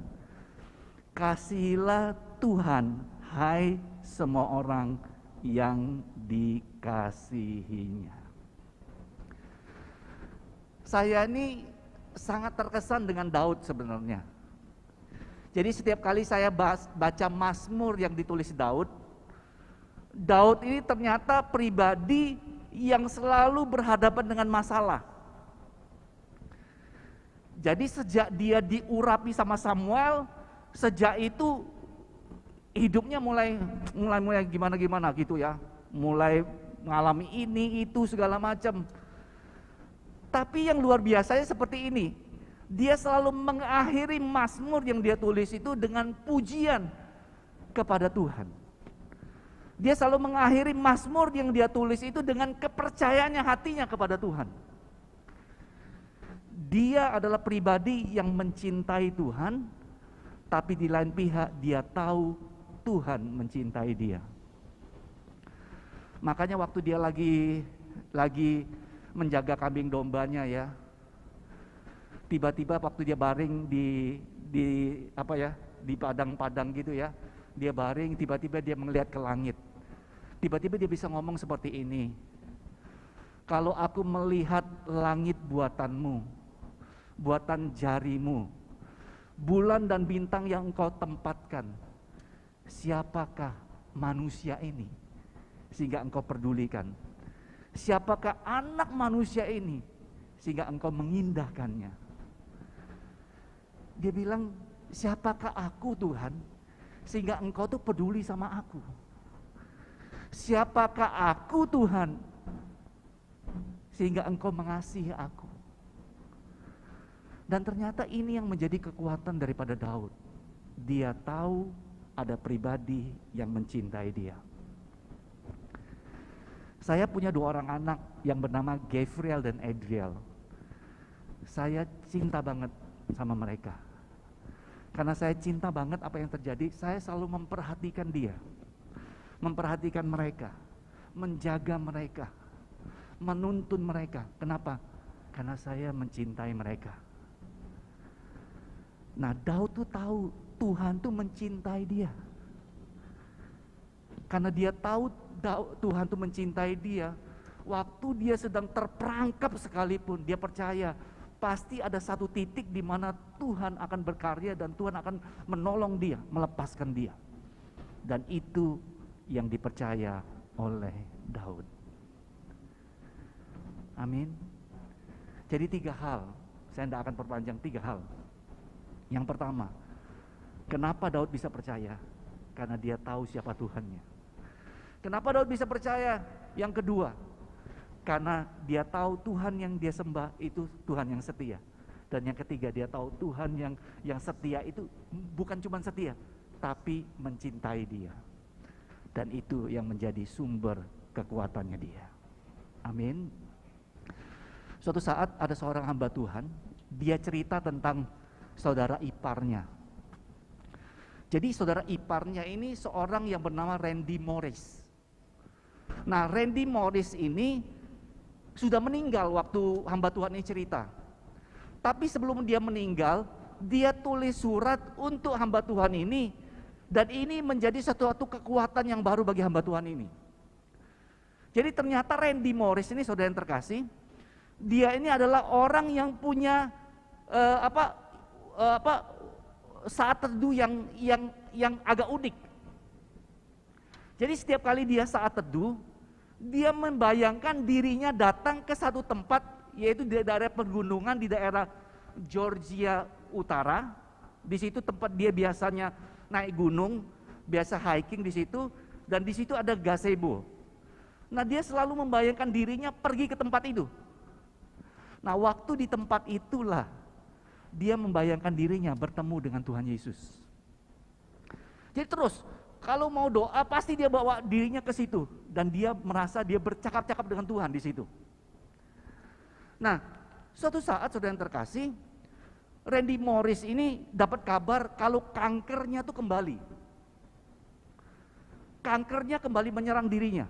Kasihilah Tuhan, hai semua orang yang dikasihinya. Saya ini sangat terkesan dengan Daud sebenarnya. Jadi setiap kali saya baca Mazmur yang ditulis Daud, Daud ini ternyata pribadi yang selalu berhadapan dengan masalah. Jadi sejak dia diurapi sama Samuel, sejak itu hidupnya mulai gimana gitu ya. Mulai mengalami ini, itu, segala macam. Tapi yang luar biasanya seperti ini, dia selalu mengakhiri Mazmur yang dia tulis itu dengan pujian kepada Tuhan. Dia selalu mengakhiri Mazmur yang dia tulis itu dengan kepercayaannya hatinya kepada Tuhan. Dia adalah pribadi yang mencintai Tuhan, tapi di lain pihak dia tahu Tuhan mencintai dia. Makanya waktu dia lagi menjaga kambing dombanya ya, tiba-tiba waktu dia baring di padang-padang gitu ya, dia baring, tiba-tiba dia melihat ke langit. Tiba-tiba dia bisa ngomong seperti ini, kalau aku melihat langit buatanmu, buatan jarimu, bulan dan bintang yang engkau tempatkan, siapakah manusia ini sehingga engkau pedulikan? Siapakah anak manusia ini sehingga engkau mengindahkannya? Dia bilang, siapakah aku Tuhan sehingga engkau tuh peduli sama aku? Siapakah aku Tuhan sehingga engkau mengasihi aku? Dan ternyata ini yang menjadi kekuatan daripada Daud. Dia tahu ada pribadi yang mencintai dia. Saya punya 2 orang anak yang bernama Gabriel dan Adriel. Saya cinta banget sama mereka. Karena saya cinta banget apa yang terjadi, saya selalu memperhatikan dia. Memperhatikan mereka, menjaga mereka, menuntun mereka. Kenapa? Karena saya mencintai mereka. Nah, Daud tuh tahu Tuhan tuh mencintai dia. Karena dia tahu Tuhan tuh mencintai dia, waktu dia sedang terperangkap sekalipun, dia percaya pasti ada satu titik di mana Tuhan akan berkarya dan Tuhan akan menolong dia, melepaskan dia. Dan itu yang dipercaya oleh Daud. Amin. Jadi 3 hal, saya tidak akan perpanjang, 3 hal. Yang pertama, kenapa Daud bisa percaya? Karena dia tahu siapa Tuhannya. Kenapa Daud bisa percaya? Yang kedua, karena dia tahu Tuhan yang dia sembah itu Tuhan yang setia. Dan yang ketiga, dia tahu Tuhan yang setia itu bukan cuma setia, tapi mencintai dia. Dan itu yang menjadi sumber kekuatannya dia. Amin. Suatu saat ada seorang hamba Tuhan, dia cerita tentang saudara iparnya. Jadi saudara iparnya ini seorang yang bernama Randy Morris. Nah, Randy Morris ini sudah meninggal waktu hamba Tuhan ini cerita. Tapi sebelum dia meninggal, dia tulis surat untuk hamba Tuhan ini. Dan ini menjadi suatu kekuatan yang baru bagi hamba Tuhan ini. Jadi ternyata Randy Morris ini, saudara yang terkasih, dia ini adalah orang yang punya saat teduh yang agak unik. Jadi setiap kali dia saat teduh, dia membayangkan dirinya datang ke satu tempat, yaitu di daerah pegunungan di daerah Georgia Utara. Di situ tempat dia biasanya naik gunung, biasa hiking di situ, dan di situ ada gazebo. Nah, dia selalu membayangkan dirinya pergi ke tempat itu. Nah, waktu di tempat itulah dia membayangkan dirinya bertemu dengan Tuhan Yesus. Jadi terus, kalau mau doa pasti dia bawa dirinya ke situ, dan dia merasa dia bercakap-cakap dengan Tuhan di situ. Nah, suatu saat saudara yang terkasih, Randy Morris ini dapat kabar kalau kankernya tuh kembali. Kankernya kembali menyerang dirinya.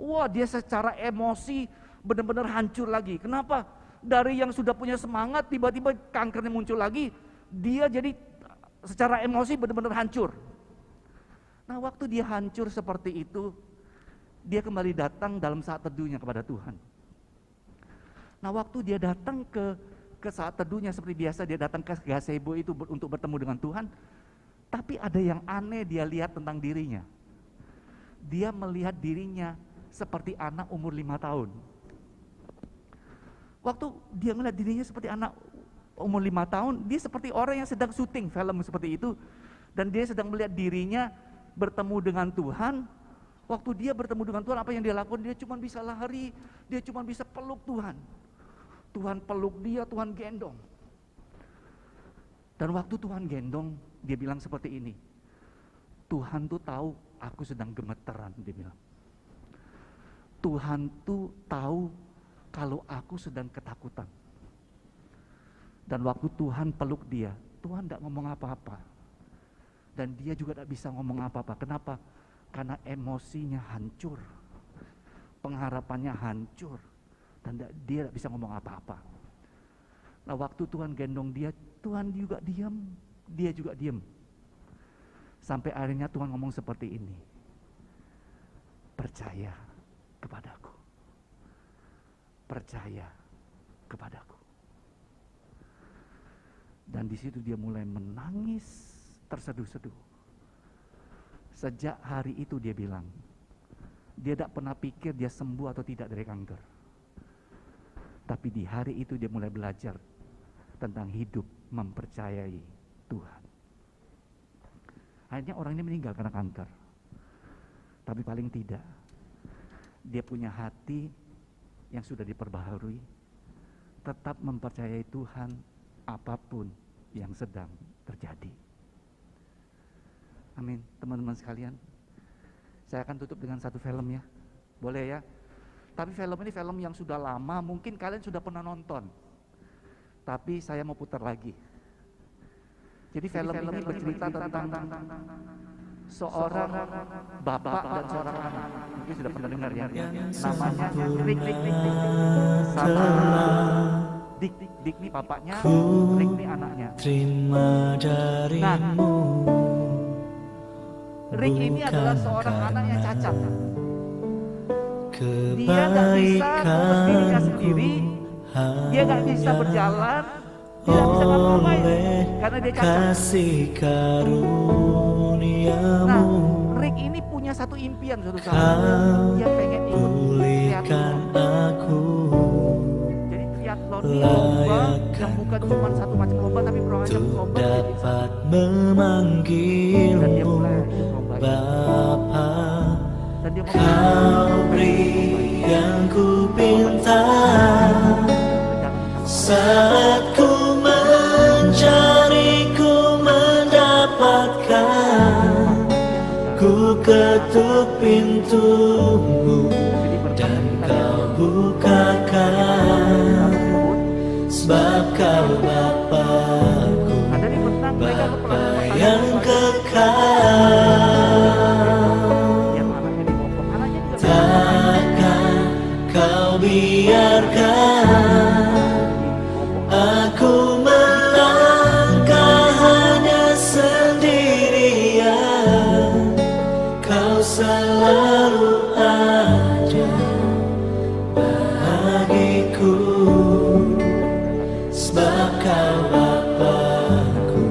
Wah, dia secara emosi benar-benar hancur lagi. Kenapa? Dari yang sudah punya semangat, tiba-tiba kankernya muncul lagi, dia jadi secara emosi benar-benar hancur. Nah, waktu dia hancur seperti itu, dia kembali datang dalam saat teduhnya kepada Tuhan. Nah, waktu dia datang ke saat teduhnya seperti biasa, dia datang ke gazebo itu untuk bertemu dengan Tuhan. Tapi ada yang aneh dia lihat tentang dirinya. Dia melihat dirinya seperti anak umur 5 tahun. Waktu dia melihat dirinya seperti anak umur 5 tahun, dia seperti orang yang sedang syuting film seperti itu. Dan dia sedang melihat dirinya bertemu dengan Tuhan. Waktu dia bertemu dengan Tuhan, apa yang dia lakukan? Dia cuma bisa lari, dia cuma bisa peluk Tuhan. Tuhan peluk dia, Tuhan gendong. Dan waktu Tuhan gendong, dia bilang seperti ini, Tuhan tuh tahu aku sedang gemeteran, dia bilang. Tuhan tuh tahu kalau aku sedang ketakutan. Dan waktu Tuhan peluk dia, Tuhan tidak ngomong apa-apa. Dan dia juga tidak bisa ngomong apa-apa. Kenapa? Karena emosinya hancur. Pengharapannya hancur. Dan dia tidak bisa ngomong apa-apa. Nah waktu Tuhan gendong dia, Tuhan juga diam. Dia juga diam. Sampai akhirnya Tuhan ngomong seperti ini. Percaya kepadaku. Percaya kepadaku. Dan di situ dia mulai menangis terseduh-seduh. Sejak hari itu dia bilang, dia tidak pernah pikir dia sembuh atau tidak dari kanker. Tapi di hari itu dia mulai belajar tentang hidup mempercayai Tuhan. Akhirnya orang ini meninggal karena kanker. Tapi paling tidak, dia punya hati yang sudah diperbaharui, tetap mempercayai Tuhan apapun yang sedang terjadi. Amin. Teman-teman sekalian, saya akan tutup dengan satu film ya. Boleh ya? Tapi film ini film yang sudah lama, mungkin kalian sudah pernah nonton. Tapi saya mau putar lagi. Jadi film ini bercerita tentang seorang bapak dan seorang anak. Mungkin sudah pernah dengar ya. Namanya Rick. Sama Dik nih bapaknya, Rick nih anaknya. Nah, Rick ini adalah seorang anak yang cacat. Dia gak bisa ngurus dirinya sendiri, dia gak bisa berjalan, dia gak bisa ngapa-ngapain karena dia cacat. Nah, Rick ini punya satu impian suatu saat, dia pengen ikut triathlon. Jadi triathlon ini lomba yang bukan cuma satu macam lomba tapi bermacam lomba. Dan dia mulai ikut lomba ini. Dan dia Kau beri yang ku pinta saat ku mencari, ku mendapatkan, ku ketuk pintumu dan kau bukakan, sebab kau Bapakku, Bapa yang kekal. Biarkan aku melangkah hanya sendirian, kau selalu ada bagiku, sebab kau Bapakku,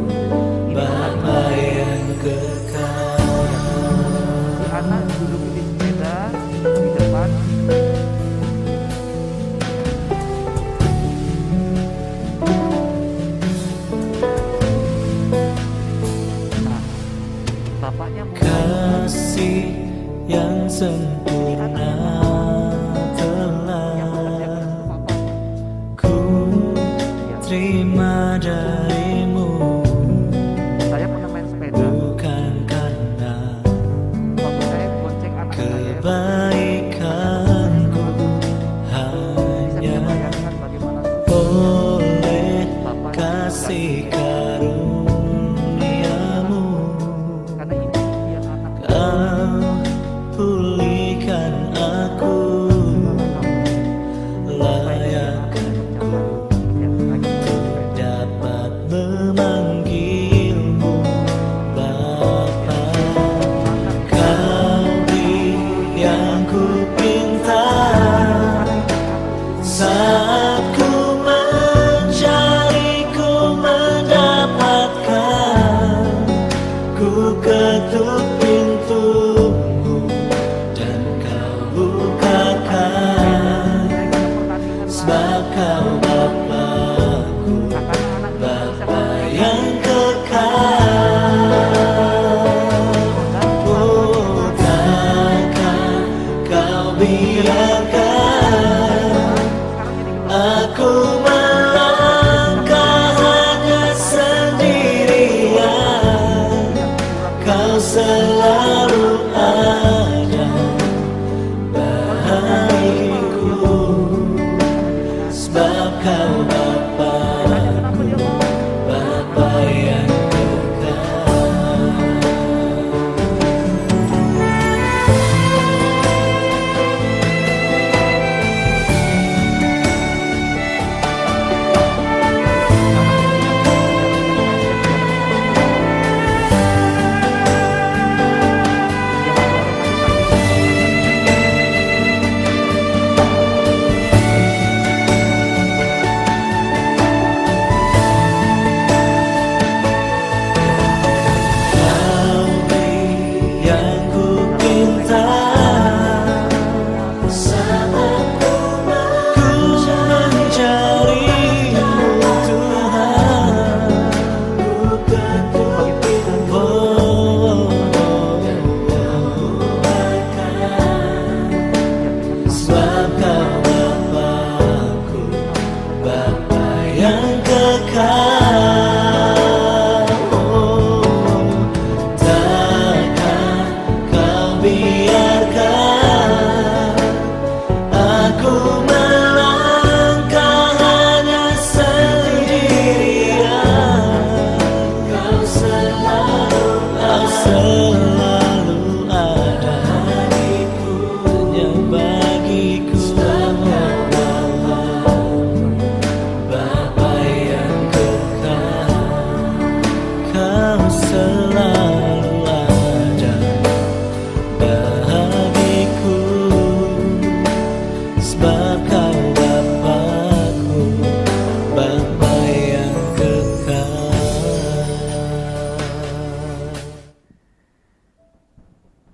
Bapa yang kekal. Anak duduk di sepeda di depan. Kasih yang sempurna telah ku terima darimu, bukan karena kebaikanku, hanya oleh kasih karuniamu. Pulihkan aku, layakkan ku dapat memanggilmu Bapa. Kau beri yang ku pinta saat ku mencari, ku mendapatkan, ku ketuk pintumu dan kau bukakan, sebab kau Bapakku, Bapa yang kekal. Oh, takkan kau biarkan aku melangkah hanya sendirian, kau selalu biarkan aku melangkah hanya sendirian. Kau selalu ada hanya bagiku. Bapa yang kekal, Kau selalu ada bagiku, sebab Kau Bapa-Ku, Bapa yang kekal.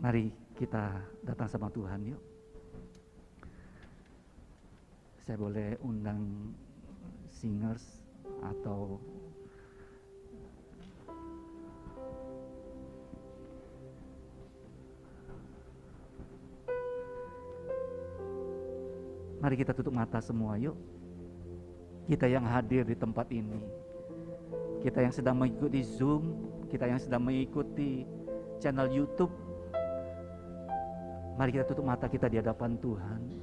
Mari kita datang sama Tuhan yuk. Saya boleh undang singers atau mari kita tutup mata semua yuk. Kita yang hadir di tempat ini, kita yang sedang mengikuti Zoom, kita yang sedang mengikuti channel YouTube, mari kita tutup mata kita di hadapan Tuhan.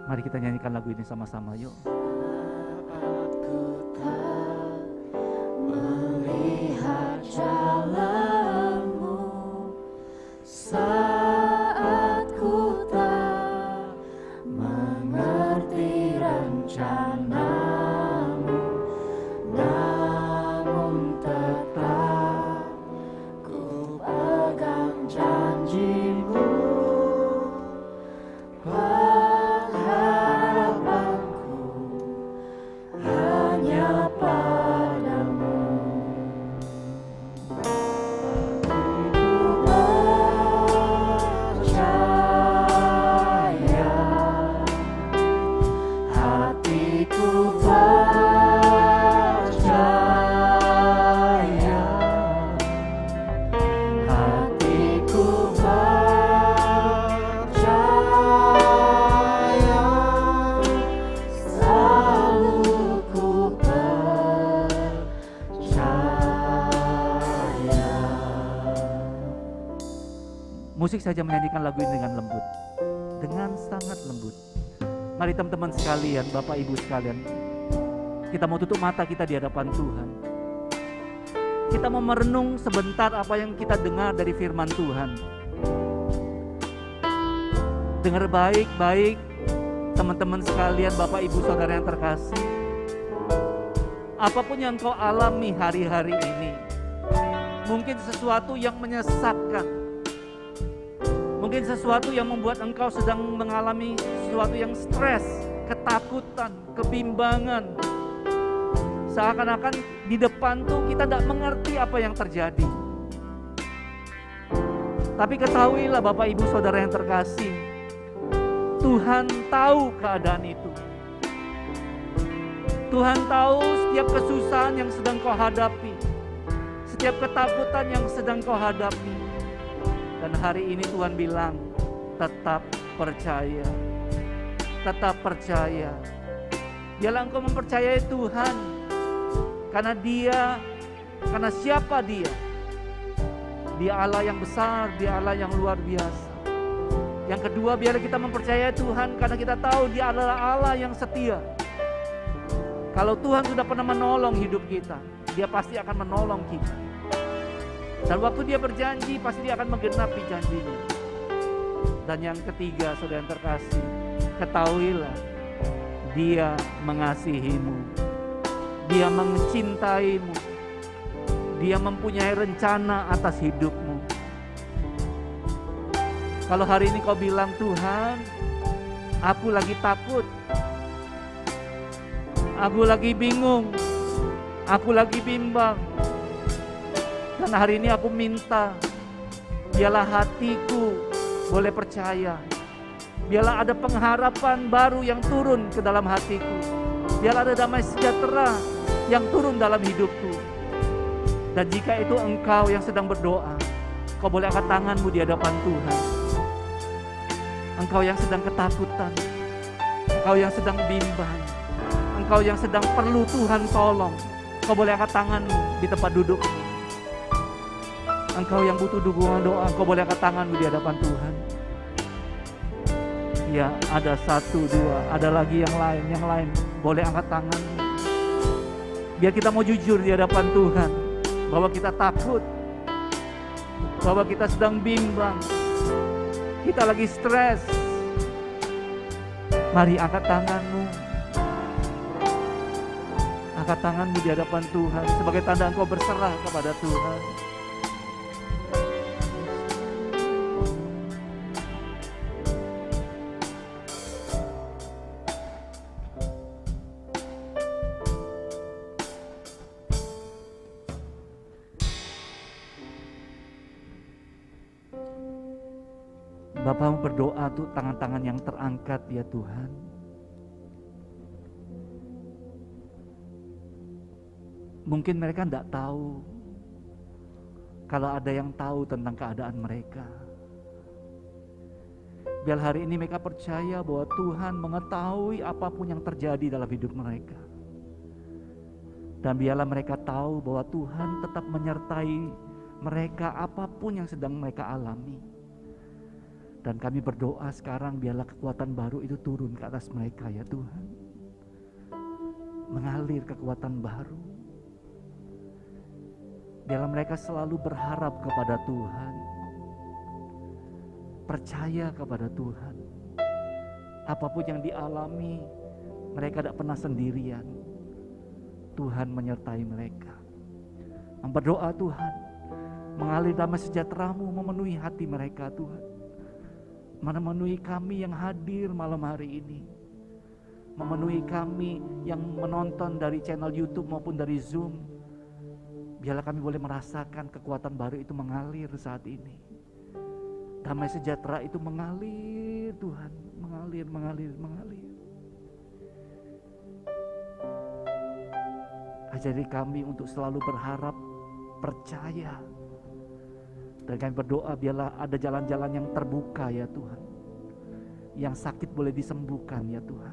Mari kita nyanyikan lagu ini sama-sama yuk. Melihat jalanmu saat ku tak mengerti rencanamu, namun tetap ku pegang janjimu. Pengharapanku hanya padamu. Hatiku percaya, hatiku percaya, selalu ku percaya. Musik saja menyanyikan lagu ini dengan lembut, dengan sangat lembut. Mari teman-teman sekalian, Bapak Ibu sekalian, kita mau tutup mata kita di hadapan Tuhan. Kita mau merenung sebentar apa yang kita dengar dari firman Tuhan. Dengar baik-baik teman-teman sekalian, Bapak Ibu Saudara yang terkasih. Apapun yang kau alami hari-hari ini, mungkin sesuatu yang menyesakkan, mungkin sesuatu yang membuat engkau sedang mengalami sesuatu yang stres, ketakutan, kebimbangan. Seakan-akan di depan tuh kita tidak mengerti apa yang terjadi. Tapi ketahuilah Bapak Ibu Saudara yang terkasih, Tuhan tahu keadaan itu. Tuhan tahu setiap kesusahan yang sedang kau hadapi, setiap ketakutan yang sedang kau hadapi. Dan hari ini Tuhan bilang, tetap percaya. Tetap percaya. Biarlah engkau mempercayai Tuhan. Karena karena siapa Dia? Dia Allah yang besar, Dia Allah yang luar biasa. Yang kedua, biarlah kita mempercayai Tuhan karena kita tahu Dia adalah Allah yang setia. Kalau Tuhan sudah pernah menolong hidup kita, Dia pasti akan menolong kita. Dan waktu Dia berjanji, pasti Dia akan menggenapi janjinya. Dan yang ketiga, saudara yang terkasih, ketahuilah, Dia mengasihimu, Dia mencintaimu, Dia mempunyai rencana atas hidupmu. Kalau hari ini kau bilang, Tuhan, aku lagi takut, aku lagi bingung, aku lagi bimbang, dan hari ini aku minta, biarlah hatiku boleh percaya, biarlah ada pengharapan baru yang turun ke dalam hatiku. Biar ada damai sejahtera yang turun dalam hidupku. Dan jika itu engkau yang sedang berdoa, kau boleh angkat tanganmu di hadapan Tuhan. Engkau yang sedang ketakutan, engkau yang sedang bimbang, engkau yang sedang perlu Tuhan tolong, kau boleh angkat tanganmu di tempat dudukmu. Engkau yang butuh dukungan doa, kau boleh angkat tanganmu di hadapan Tuhan. Ya, ada 1, 2, ada lagi yang lain, boleh angkat tanganmu. Biar kita mau jujur di hadapan Tuhan, bahwa kita takut, bahwa kita sedang bimbang, kita lagi stres. Mari angkat tanganmu. Angkat tanganmu di hadapan Tuhan sebagai tanda engkau berserah kepada Tuhan. Bapamu berdoa tuh tangan-tangan yang terangkat ya Tuhan. Mungkin mereka tidak tahu. Kalau ada yang tahu tentang keadaan mereka, biar hari ini mereka percaya bahwa Tuhan mengetahui apapun yang terjadi dalam hidup mereka. Dan biarlah mereka tahu bahwa Tuhan tetap menyertai mereka apapun yang sedang mereka alami. Dan kami berdoa sekarang biarlah kekuatan baru itu turun ke atas mereka ya Tuhan. Mengalir kekuatan baru. Biarlah mereka selalu berharap kepada Tuhan. Percaya kepada Tuhan. Apapun yang dialami, mereka tidak pernah sendirian. Tuhan menyertai mereka. Berdoa Tuhan, mengalir damai sejahtera-Mu memenuhi hati mereka Tuhan. Memenuhi kami yang hadir malam hari ini. Memenuhi kami yang menonton dari channel YouTube maupun dari Zoom. Biarlah kami boleh merasakan kekuatan baru itu mengalir saat ini. Damai sejahtera itu mengalir Tuhan. Mengalir. Ajari kami untuk selalu berharap, percaya. Dan kami berdoa biarlah ada jalan-jalan yang terbuka ya Tuhan. Yang sakit boleh disembuhkan ya Tuhan.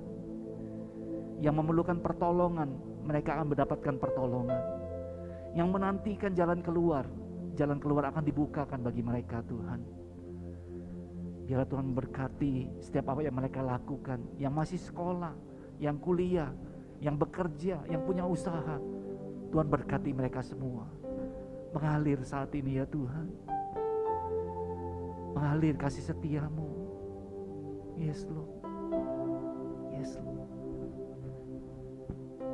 Yang memerlukan pertolongan, mereka akan mendapatkan pertolongan. Yang menantikan jalan keluar akan dibukakan bagi mereka Tuhan. Biarlah Tuhan memberkati setiap apa yang mereka lakukan. Yang masih sekolah, yang kuliah, yang bekerja, yang punya usaha. Tuhan berkati mereka semua. Mengalir saat ini ya Tuhan. Mengalir kasih setia-Mu. Yes Lord.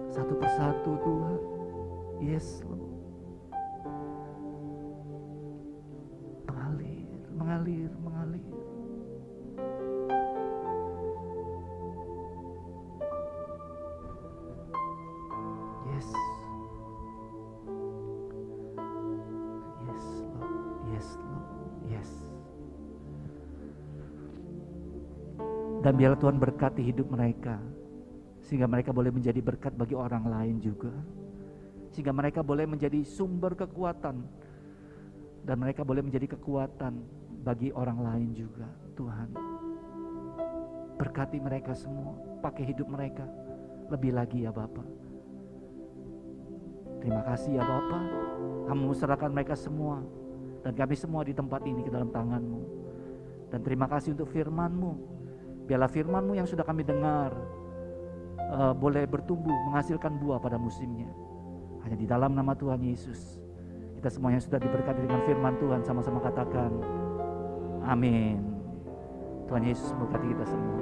Satu persatu Tuhan. Yes Lord. Mengalir. Yes Lord. Dan biarlah Tuhan berkati hidup mereka, sehingga mereka boleh menjadi berkat bagi orang lain juga, sehingga mereka boleh menjadi sumber kekuatan, dan mereka boleh menjadi kekuatan bagi orang lain juga. Tuhan, berkati mereka semua, pakai hidup mereka lebih lagi ya Bapa. Terima kasih ya Bapa, Kamu serahkan mereka semua, dan kami semua di tempat ini ke dalam tangan-Mu. Dan terima kasih untuk firman-Mu. Biarlah firman-Mu yang sudah kami dengar boleh bertumbuh, menghasilkan buah pada musimnya. Hanya di dalam nama Tuhan Yesus, kita semua yang sudah diberkati dengan firman Tuhan sama-sama katakan amin. Tuhan Yesus memberkati kita semua.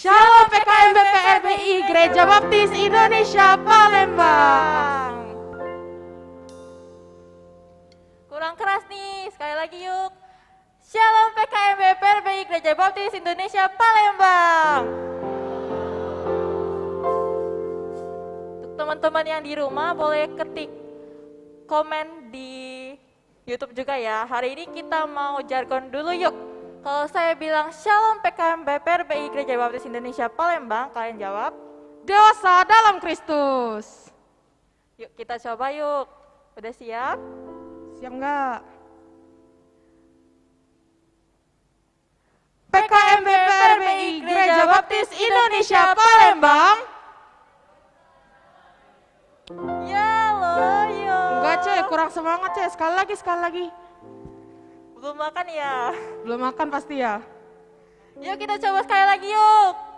Shalom PKM BPRBI Gereja Baptis Indonesia Palembang. Kurang keras nih, sekali lagi yuk. Shalom PKMB PRBI Gereja Baptis Indonesia Palembang. Untuk teman-teman yang di rumah boleh ketik komen di YouTube juga ya. Hari ini kita mau jargon dulu yuk. Kalau saya bilang Shalom PKMB PRBI Gereja Baptis Indonesia Palembang, kalian jawab Dewasa dalam Kristus. yuk, kita coba yuk. Udah siap? Siap nggak? PKMB PRBI Gereja Baptis Indonesia Palembang. Ya loh, yuk. Enggak Cek, kurang semangat Cek. Sekali lagi. Belum makan ya? Belum makan pasti ya. Yuk kita coba sekali lagi yuk.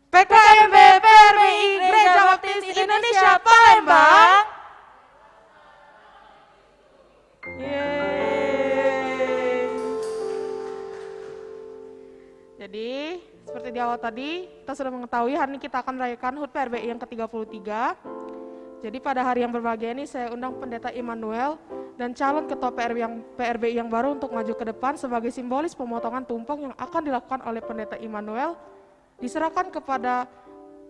PKMB PRBI Gereja Baptis Indonesia Palembang. Yeay. Jadi, seperti di awal tadi, kita sudah mengetahui hari ini kita akan merayakan HUT PRBI yang ke-33. Jadi pada hari yang berbahagia ini saya undang Pendeta Immanuel dan calon ketua PRBI yang baru untuk maju ke depan sebagai simbolis pemotongan tumpeng yang akan dilakukan oleh Pendeta Immanuel, diserahkan kepada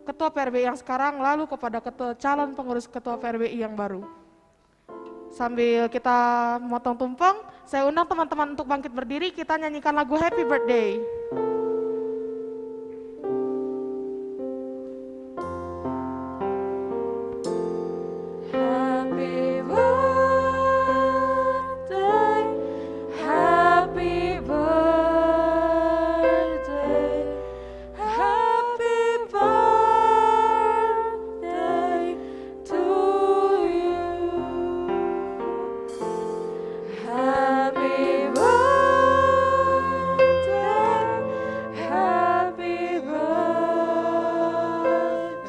ketua PRBI yang sekarang lalu kepada calon pengurus ketua PRBI yang baru. Sambil kita memotong tumpeng, saya undang teman-teman untuk bangkit berdiri, kita nyanyikan lagu Happy Birthday. Happy birthday, happy birthday, happy birthday to you. Happy birthday, happy birthday,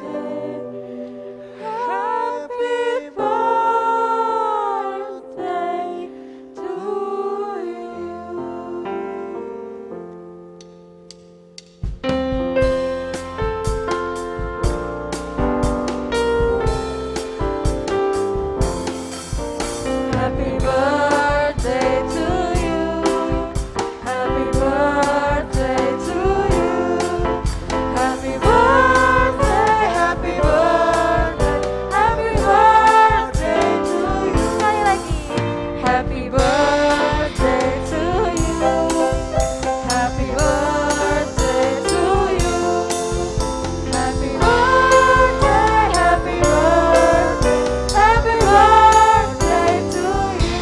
happy birthday to you. Happy birthday to you. Happy birthday to you. Happy birthday, happy birthday, happy birthday to you. Sekali lagi. Happy birthday to you. Happy birthday to you. Happy birthday, happy birthday, happy birthday to you.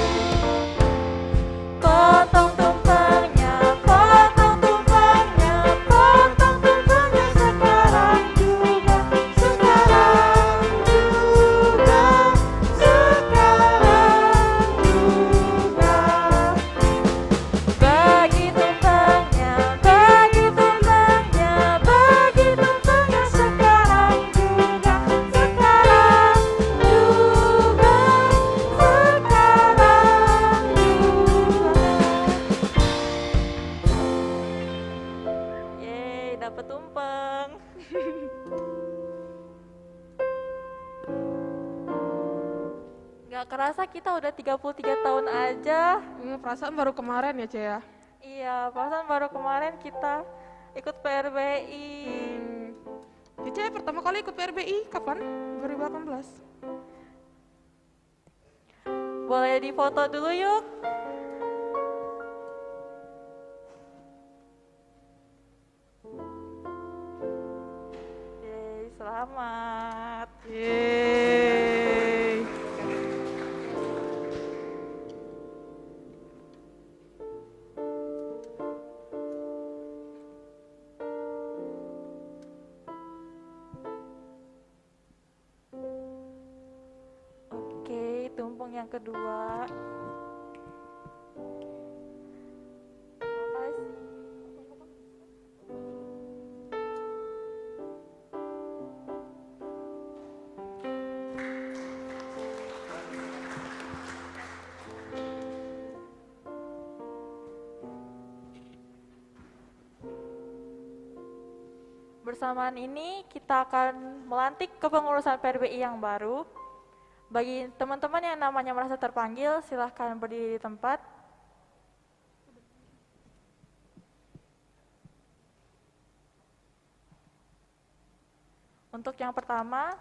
Potong tumpengnya, potong tumpengnya, potong tumpengnya sekarang juga, sekarang juga, sekarang juga. Bagi tumpengnya, bagi tumpengnya, bagi tumpengnya sekarang juga, sekarang juga, sekarang juga. Yeay, dapet tumpeng. Gak kerasa kita udah 33 tahun aja. Perasaan baru kemarin ya Cek ya. Iya, perasaan baru kemarin kita ikut PRBI. Cek pertama kali ikut PRBI kapan? 2018. Boleh difoto dulu yuk. Yeay, selamat. Yeay. Oke, tumpeng yang kedua. Terima kasih. bersamaan ini kita akan melantik kepengurusan PRBI yang baru. Bagi teman-teman yang namanya merasa terpanggil, silahkan berdiri di tempat. Untuk yang pertama,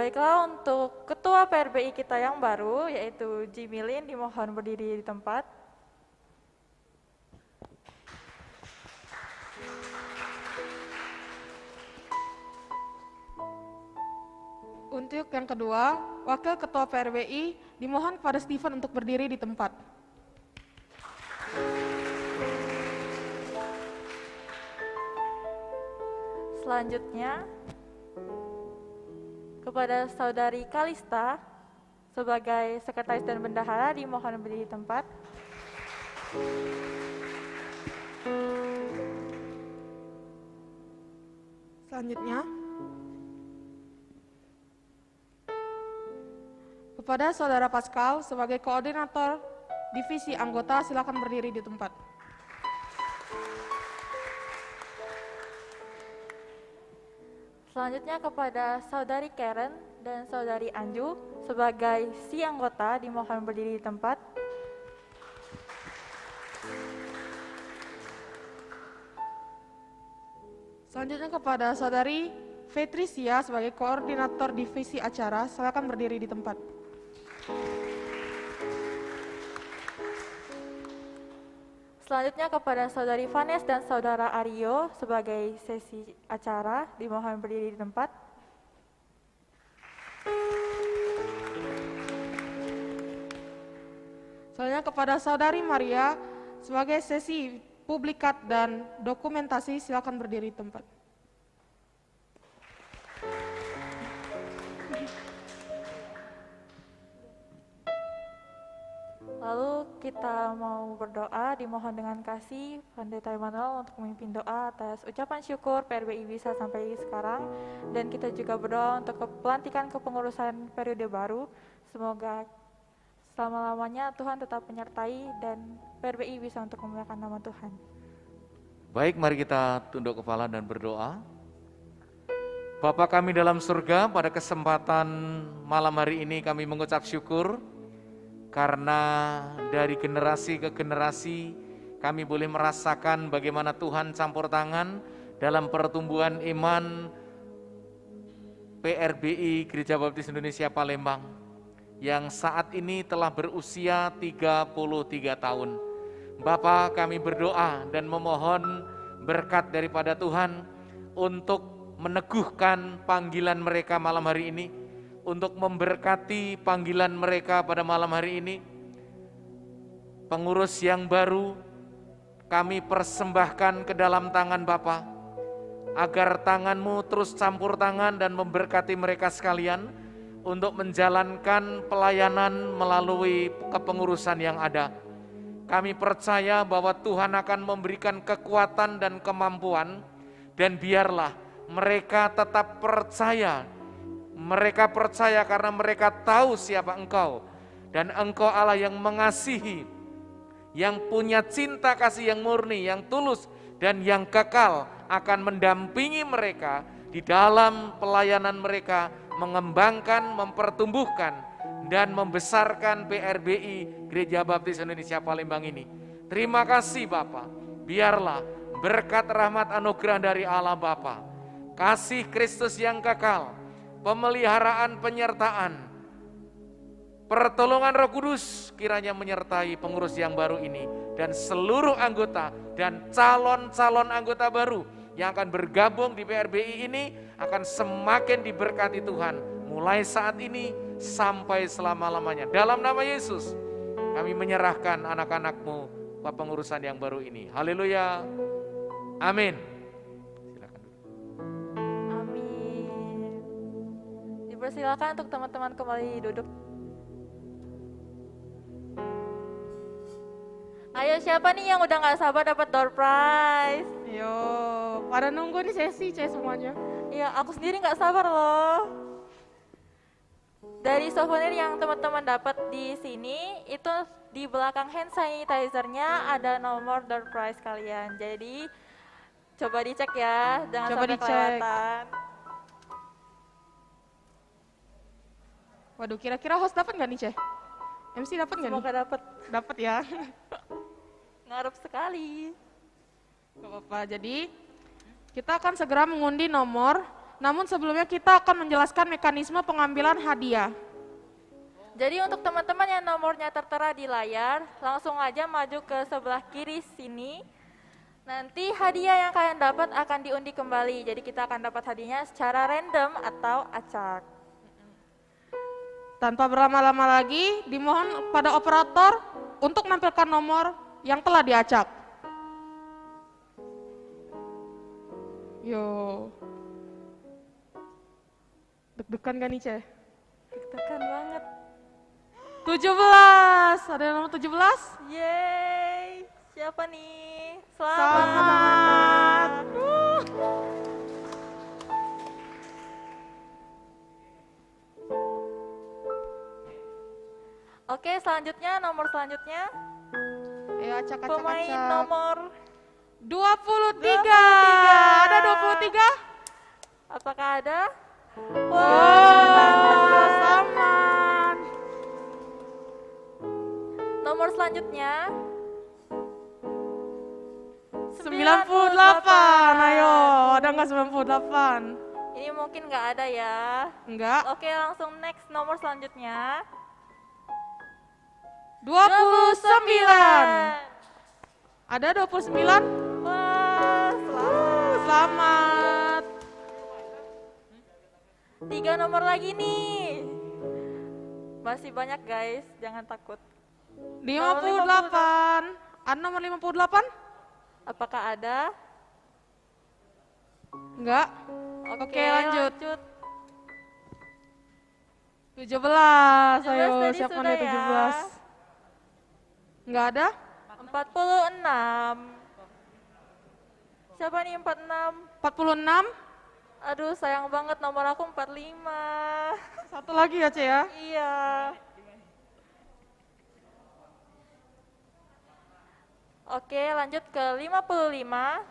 baiklah, untuk Ketua PRBI kita yang baru, yaitu Jimilin, dimohon berdiri di tempat. Untuk yang kedua, Wakil Ketua PRBI dimohon kepada Steven untuk berdiri di tempat. Selanjutnya, kepada Saudari Kalista sebagai Sekretaris dan Bendahara dimohon berdiri di tempat. Selanjutnya, kepada Saudara Pascal sebagai Koordinator Divisi Anggota, silakan berdiri di tempat. Selanjutnya kepada Saudari Karen dan Saudari Anju sebagai si anggota dimohon berdiri di tempat. Selanjutnya kepada Saudari Fetrisia sebagai Koordinator Divisi Acara, silakan berdiri di tempat. Selanjutnya kepada Saudari Vanes dan Saudara Aryo sebagai sesi acara dimohon berdiri di tempat. Selanjutnya kepada Saudari Maria sebagai sesi publikat dan dokumentasi, silakan berdiri di tempat. Lalu kita mau berdoa, dimohon dengan kasih Pendeta Emmanuel untuk memimpin doa atas ucapan syukur PRBI bisa sampai sekarang. Dan kita juga berdoa untuk pelantikan kepengurusan periode baru. Semoga selama-lamanya Tuhan tetap menyertai dan PRBI bisa untuk memuliakan nama Tuhan. Baik, mari kita tunduk kepala dan berdoa. Bapa kami dalam surga, pada kesempatan malam hari ini kami mengucap syukur karena dari generasi ke generasi kami boleh merasakan bagaimana Tuhan campur tangan dalam pertumbuhan iman PRBI Gereja Baptis Indonesia Palembang yang saat ini telah berusia 33 tahun. Bapa, kami berdoa dan memohon berkat daripada Tuhan untuk meneguhkan panggilan mereka malam hari ini, untuk memberkati panggilan mereka pada malam hari ini. Pengurus yang baru kami persembahkan ke dalam tangan Bapa, agar tangan-Mu terus campur tangan dan memberkati mereka sekalian untuk menjalankan pelayanan melalui kepengurusan yang ada. Kami percaya bahwa Tuhan akan memberikan kekuatan dan kemampuan, dan biarlah mereka tetap percaya. Mereka percaya karena mereka tahu siapa Engkau, dan Engkau Allah yang mengasihi, yang punya cinta kasih yang murni, yang tulus dan yang kekal, akan mendampingi mereka di dalam pelayanan mereka, mengembangkan, mempertumbuhkan dan membesarkan PRBI Gereja Baptis Indonesia Palembang ini. Terima kasih Bapa. Biarlah berkat rahmat anugerah dari Allah Bapa, kasih Kristus yang kekal, pemeliharaan penyertaan, pertolongan Roh Kudus kiranya menyertai pengurus yang baru ini dan seluruh anggota dan calon-calon anggota baru yang akan bergabung di PRBI ini akan semakin diberkati Tuhan mulai saat ini sampai selama-lamanya. Dalam nama Yesus kami menyerahkan anak-anak-Mu ke pengurusan yang baru ini. Haleluya. Amin. Dipersilakan untuk teman-teman kembali duduk. Ayo, siapa nih yang udah gak sabar dapat door prize? Yo, pada nunggu nih sesi, semuanya. Iya, aku sendiri nggak sabar loh. Dari souvenir yang teman-teman dapat di sini, itu di belakang hand sanitizer-nya ada nomor door prize kalian. Jadi coba dicek ya, jangan Coba sampai dicek. kelewatan. Waduh, kira-kira host dapat nggak nih, Ceh? MC dapat nggak nih? Semoga dapat. Dapat ya. Ngarep sekali. Gak apa-apa. Jadi kita akan segera mengundi nomor. Namun sebelumnya kita akan menjelaskan mekanisme pengambilan hadiah. Jadi untuk teman-teman yang nomornya tertera di layar, langsung aja maju ke sebelah kiri sini. Nanti hadiah yang kalian dapat akan diundi kembali. Jadi kita akan dapat hadiahnya secara random atau acak. Tanpa berlama-lama lagi, dimohon pada operator untuk menampilkan nomor yang telah diacak. Yo. Deg-degan gak nih, Ceh? Tekan banget. 17. Ada yang nomor 17? Yeay. Siapa nih? Selamat. Oke, selanjutnya nomor selanjutnya Ayo acak-acak. pemain nomor 23. Ada 23? apakah ada? Oh, selamat. Nomor selanjutnya 98. Ayo, ada nggak 98? Ini mungkin nggak ada ya. Enggak. Oke, langsung next nomor selanjutnya 29. Ada 29? Wah, selamat. Selamat. 3 nomor lagi nih. Masih banyak guys, jangan takut. 58. Ada nomor 58? Apakah ada? Enggak. Oke, lanjut. 17. 17 Ayo, tadi siapa sudah nih ya. 17? Enggak ada? 46. Siapa nih 46? 46? Aduh, sayang banget nomor aku 45. Satu lagi ya, Ce ya? Iya. Oke, lanjut ke 55.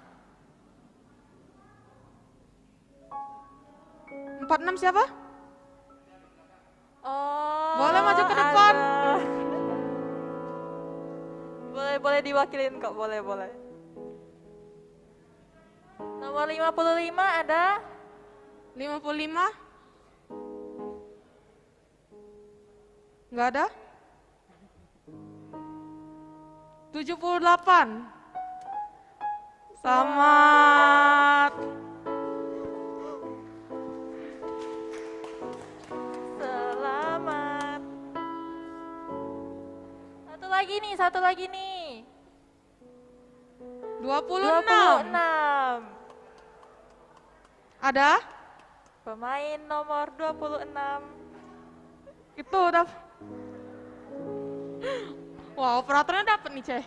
46 siapa? Oh. Boleh maju ke depan. ada. Boleh diwakilin kok, boleh. Nomor 55 ada 55? Enggak ada? 78. Selamat. selamat. Satu lagi nih. 26. 26. Ada? Pemain nomor 26. Itu udah. Wah, operatornya dapet nih, Ceh.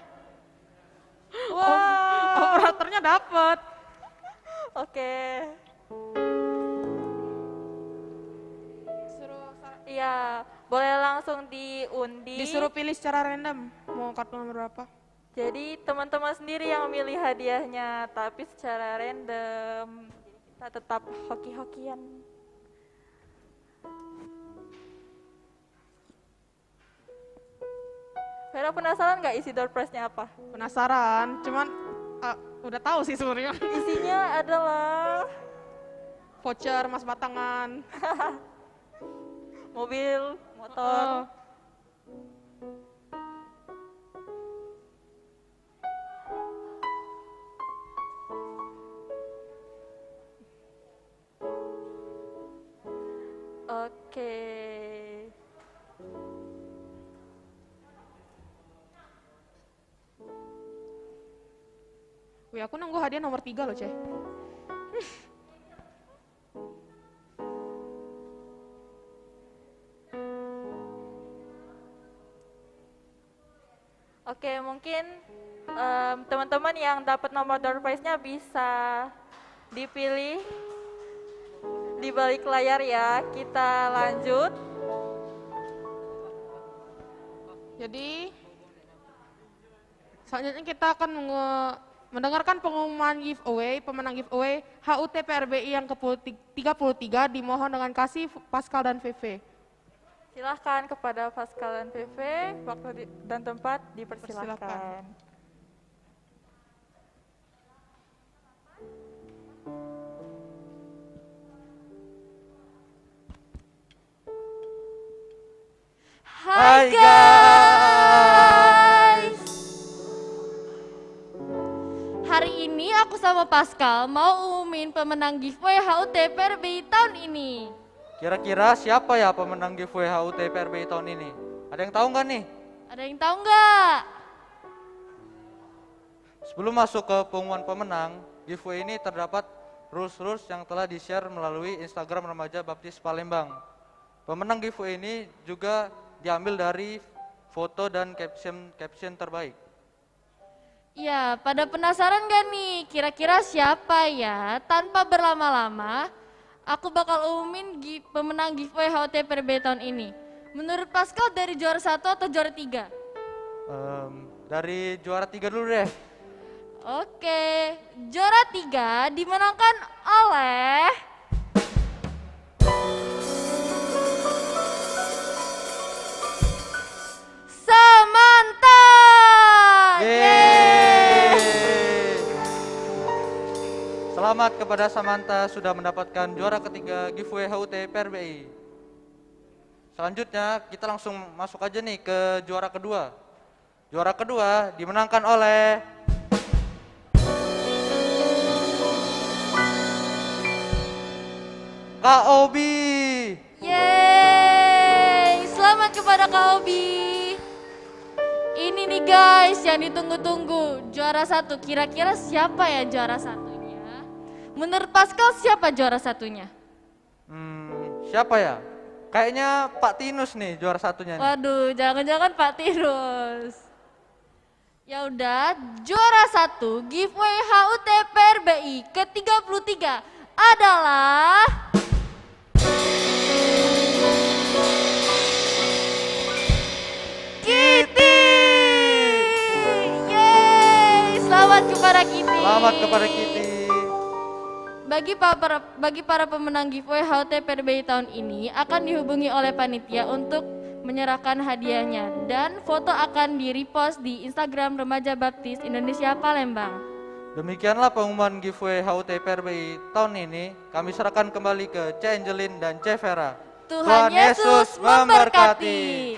Wah. Operatornya dapet. Oke. Iya, boleh langsung diundi. Disuruh pilih secara random. Mau kartu nomor berapa? Jadi teman-teman sendiri yang milih hadiahnya, tapi secara random. Kita tetap hoki-hokian. Vera penasaran nggak isi door prize-nya apa? Penasaran, cuman udah tahu sih sebenarnya. Isinya adalah Voucher emas batangan. mobil, motor. Oke. Wih, aku nunggu hadiah nomor 3 loh, Ceh. Oke, mungkin teman-teman yang dapat nomor door prize-nya bisa dipilih di balik layar ya. Kita lanjut. Jadi selanjutnya kita akan mendengarkan pengumuman giveaway, pemenang giveaway HUT PRBI yang ke-33. Dimohon dengan kasih Pascal dan VV. Silahkan kepada Pascal dan VV, waktu dan tempat dipersilahkan. Hai guys. Hari ini aku sama Pascal mau umumin pemenang giveaway HUT PRBI tahun ini. Kira-kira siapa ya pemenang giveaway HUT PRBI tahun ini? Ada yang tahu nggak nih? Ada yang tahu nggak? Sebelum masuk ke pengumuman pemenang, giveaway ini terdapat rules-rules yang telah di-share melalui Instagram Remaja Baptis Palembang. Pemenang giveaway ini juga diambil dari foto dan caption terbaik. Ya, pada penasaran gak nih kira-kira siapa ya? Tanpa berlama-lama, aku bakal umumin pemenang giveaway HUT PRBI tahun ini. Menurut Pascal dari juara 1 atau juara 3? Dari juara 3 dulu deh. Oke, juara 3 dimenangkan oleh Samantha. Selamat kepada Samantha sudah mendapatkan juara ketiga giveaway HUT PRBI. Selanjutnya kita langsung masuk aja nih ke juara kedua. Juara kedua dimenangkan oleh Kak Obi. Yeay, selamat kepada Kak Obi. Ini nih guys yang ditunggu-tunggu, juara 1. Kira-kira siapa ya juara satunya? Menurut Pascal siapa juara satunya? Siapa ya? Kayaknya Pak Tinus nih juara satunya nih. Waduh, jangan-jangan Pak Tirus. Ya udah, juara 1 giveaway HUT PRBI ke-33 adalah Kitty. Yeay, selamat kepada Kitty. Selamat kepada Kitty. Bagi para pemenang giveaway HUT PRBI tahun ini akan dihubungi oleh panitia untuk menyerahkan hadiahnya dan foto akan di-repost di Instagram Remaja Baptis Indonesia Palembang. Demikianlah pengumuman giveaway HUT PRBI tahun ini. Kami serahkan kembali ke C. Angelin dan C. Vera. Tuhan Yesus memberkati.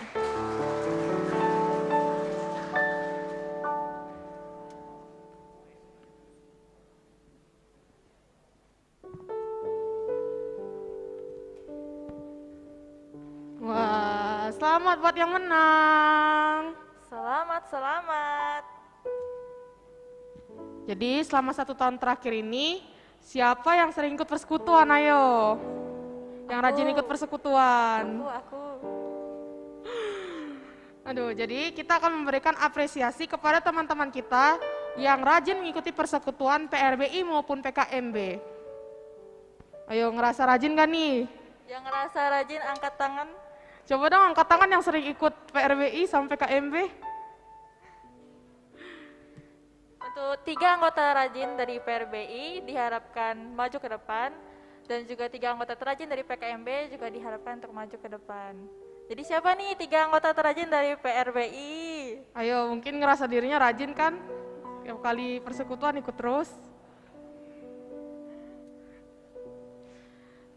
Wah, selamat buat yang menang. Selamat. Jadi selama 1 tahun terakhir ini, siapa yang sering ikut persekutuan? Ayo, yang rajin ikut persekutuan. Aku. Aduh, jadi kita akan memberikan apresiasi kepada teman-teman kita yang rajin mengikuti persekutuan PRBI maupun PKMB. Ayo, ngerasa rajin gak nih? Yang ngerasa rajin angkat tangan. Coba dong angkat tangan yang sering ikut PRBI sama PKMB. Untuk 3 anggota rajin dari PRBI diharapkan maju ke depan, dan juga 3 anggota terrajin dari PKMB juga diharapkan untuk maju ke depan. Jadi siapa nih 3 anggota terrajin dari PRBI? Ayo, mungkin ngerasa dirinya rajin kan? Tiap kali persekutuan ikut terus.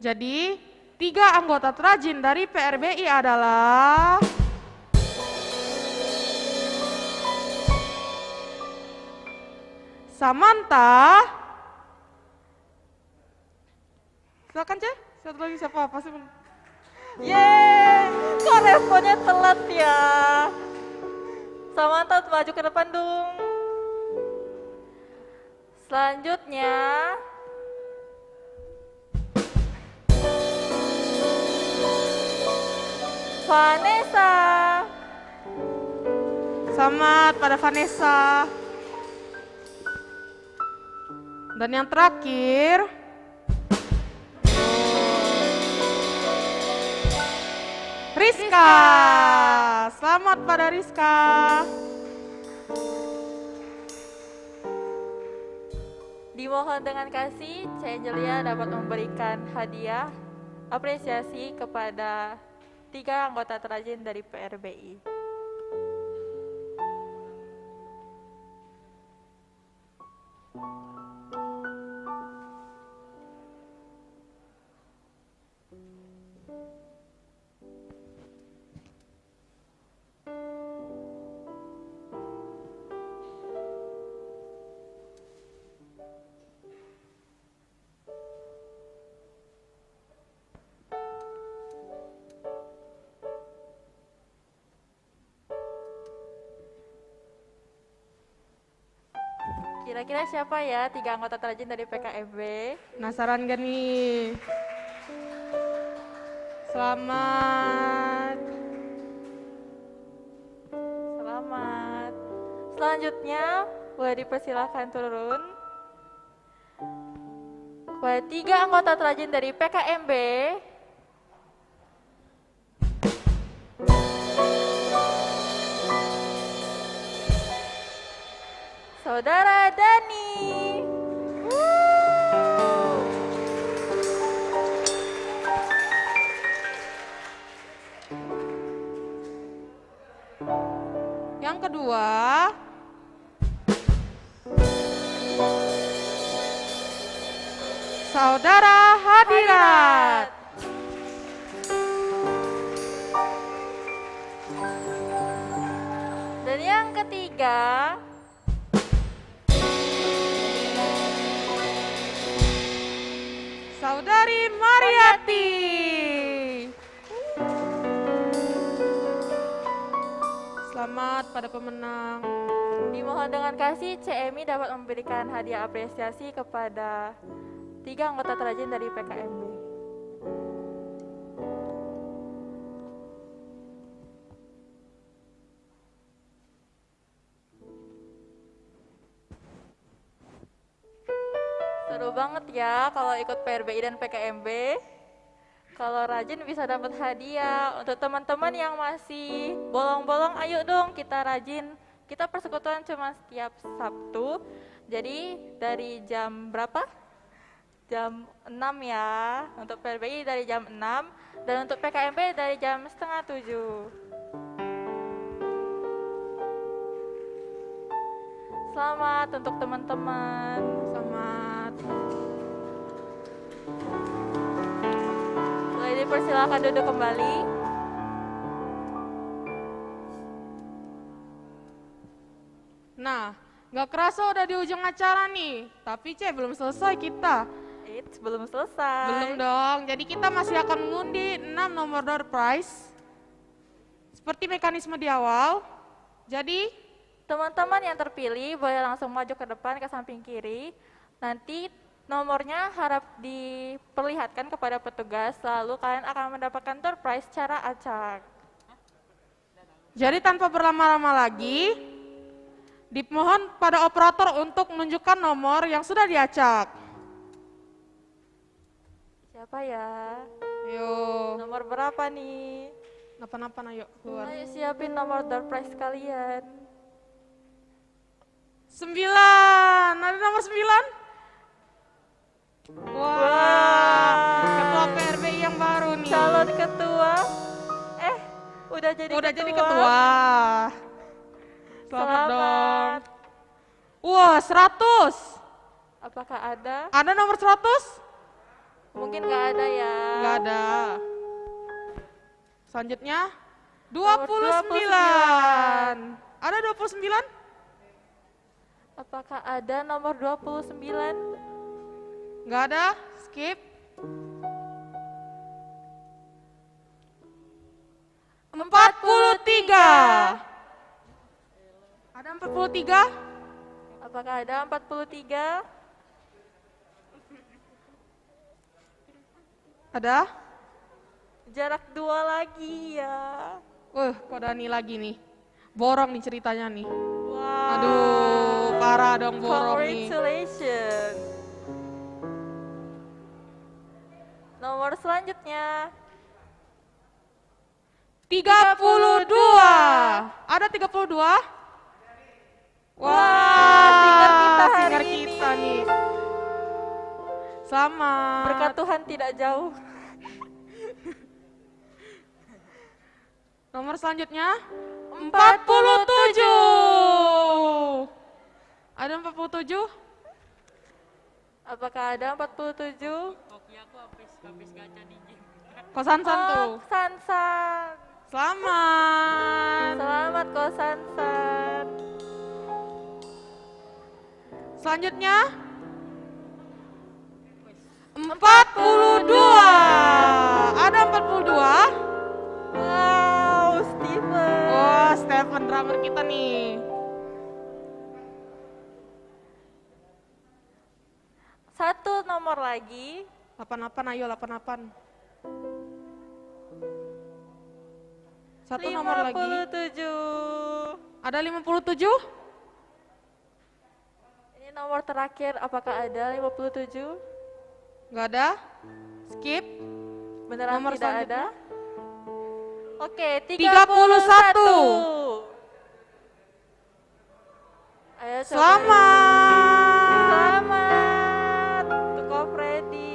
Jadi 3 anggota terrajin dari PRBI adalah Samantha. Silakan Ceh, satu lagi siapa? Pasti Yeay, kok responnya telat ya? Samantha maju ke depan dong. Selanjutnya Vanessa. Selamat pada Vanessa. Dan yang terakhir, Rizka. Selamat pada Rizka. Dimohon dengan kasih, C. Angelia dapat memberikan hadiah apresiasi kepada 3 anggota terrajin dari PRBI. Kira-kira siapa ya 3 anggota terrajin dari PKMB? Penasaran gak nih? Selamat. Selamat. Selanjutnya, boleh dipersilakan turun. Kepada 3 anggota terrajin dari PKMB. Saudara Dani. Yang kedua, Saudara Hadirat. Dan yang ketiga, Saudari Mariati. Selamat pada pemenang. dimohon dengan kasih CMI dapat memberikan hadiah apresiasi kepada 3 anggota terrajin dari PKMB. Seru banget ya kalau ikut PRBI dan PKMB. Kalau rajin bisa dapat hadiah. Untuk teman-teman yang masih bolong-bolong, ayo dong kita rajin. Kita persekutuan cuma setiap Sabtu. Jadi dari jam berapa? Jam 6 ya. Untuk PRBI dari jam 6 dan untuk PKMB dari jam setengah 7. Selamat untuk teman-teman. Selamat. Boleh dipersilakan duduk kembali. Nah, gak kerasa udah di ujung acara nih. Tapi belum selesai kita. Belum selesai. Belum dong. Jadi kita masih akan mengundi 6 nomor door prize. Seperti mekanisme di awal. Jadi teman-teman yang terpilih boleh langsung maju ke depan ke samping kiri. Nanti nomornya harap diperlihatkan kepada petugas, lalu kalian akan mendapatkan door prize secara acak. Jadi tanpa berlama-lama lagi, dimohon pada operator untuk menunjukkan nomor yang sudah diacak. Siapa ya? Yuk. Nomor berapa nih? Napa-napa, ayo keluar. Ayo siapin nomor door prize kalian. 9, ada nomor 9? Wah, ketua PRBI yang baru nih. Calon ketua. Udah jadi ketua. Selamat dong. Wah, 100. Apakah ada? Ada nomor 100? Mungkin nggak ada ya. Nggak ada. Selanjutnya, Nomor 29. Ada 29? Apakah ada nomor 29? Nggak ada, skip. 43. Ada 43? Apakah ada 43? Ada? Jarak 2 lagi ya. Kok Dani lagi nih. Borong nih ceritanya nih. Wow. Aduh, parah dong borong nih. Congratulations. Nomor selanjutnya 32. Ada 32? Wah, singer kita nih. Selamat. Berkat Tuhan tidak jauh. Nomor selanjutnya 47. Ada 47? Apakah ada 47? Kosansan tuh. Sansan. Selamat. Selamat Kosansan. Selanjutnya 42. Ada 42? Wow, Steven. Wah, Stephen drummer kita nih. Satu nomor lagi. 88, ayo 88. Satu nomor lagi. 57. Ada 57? Ini nomor terakhir, apakah ada 57? Nggak ada? Skip. Beneran Nomor tidak selanjutnya? ada? Oke, 31. Ayo coba. Selamat. Selamat untuk Ko Freddy.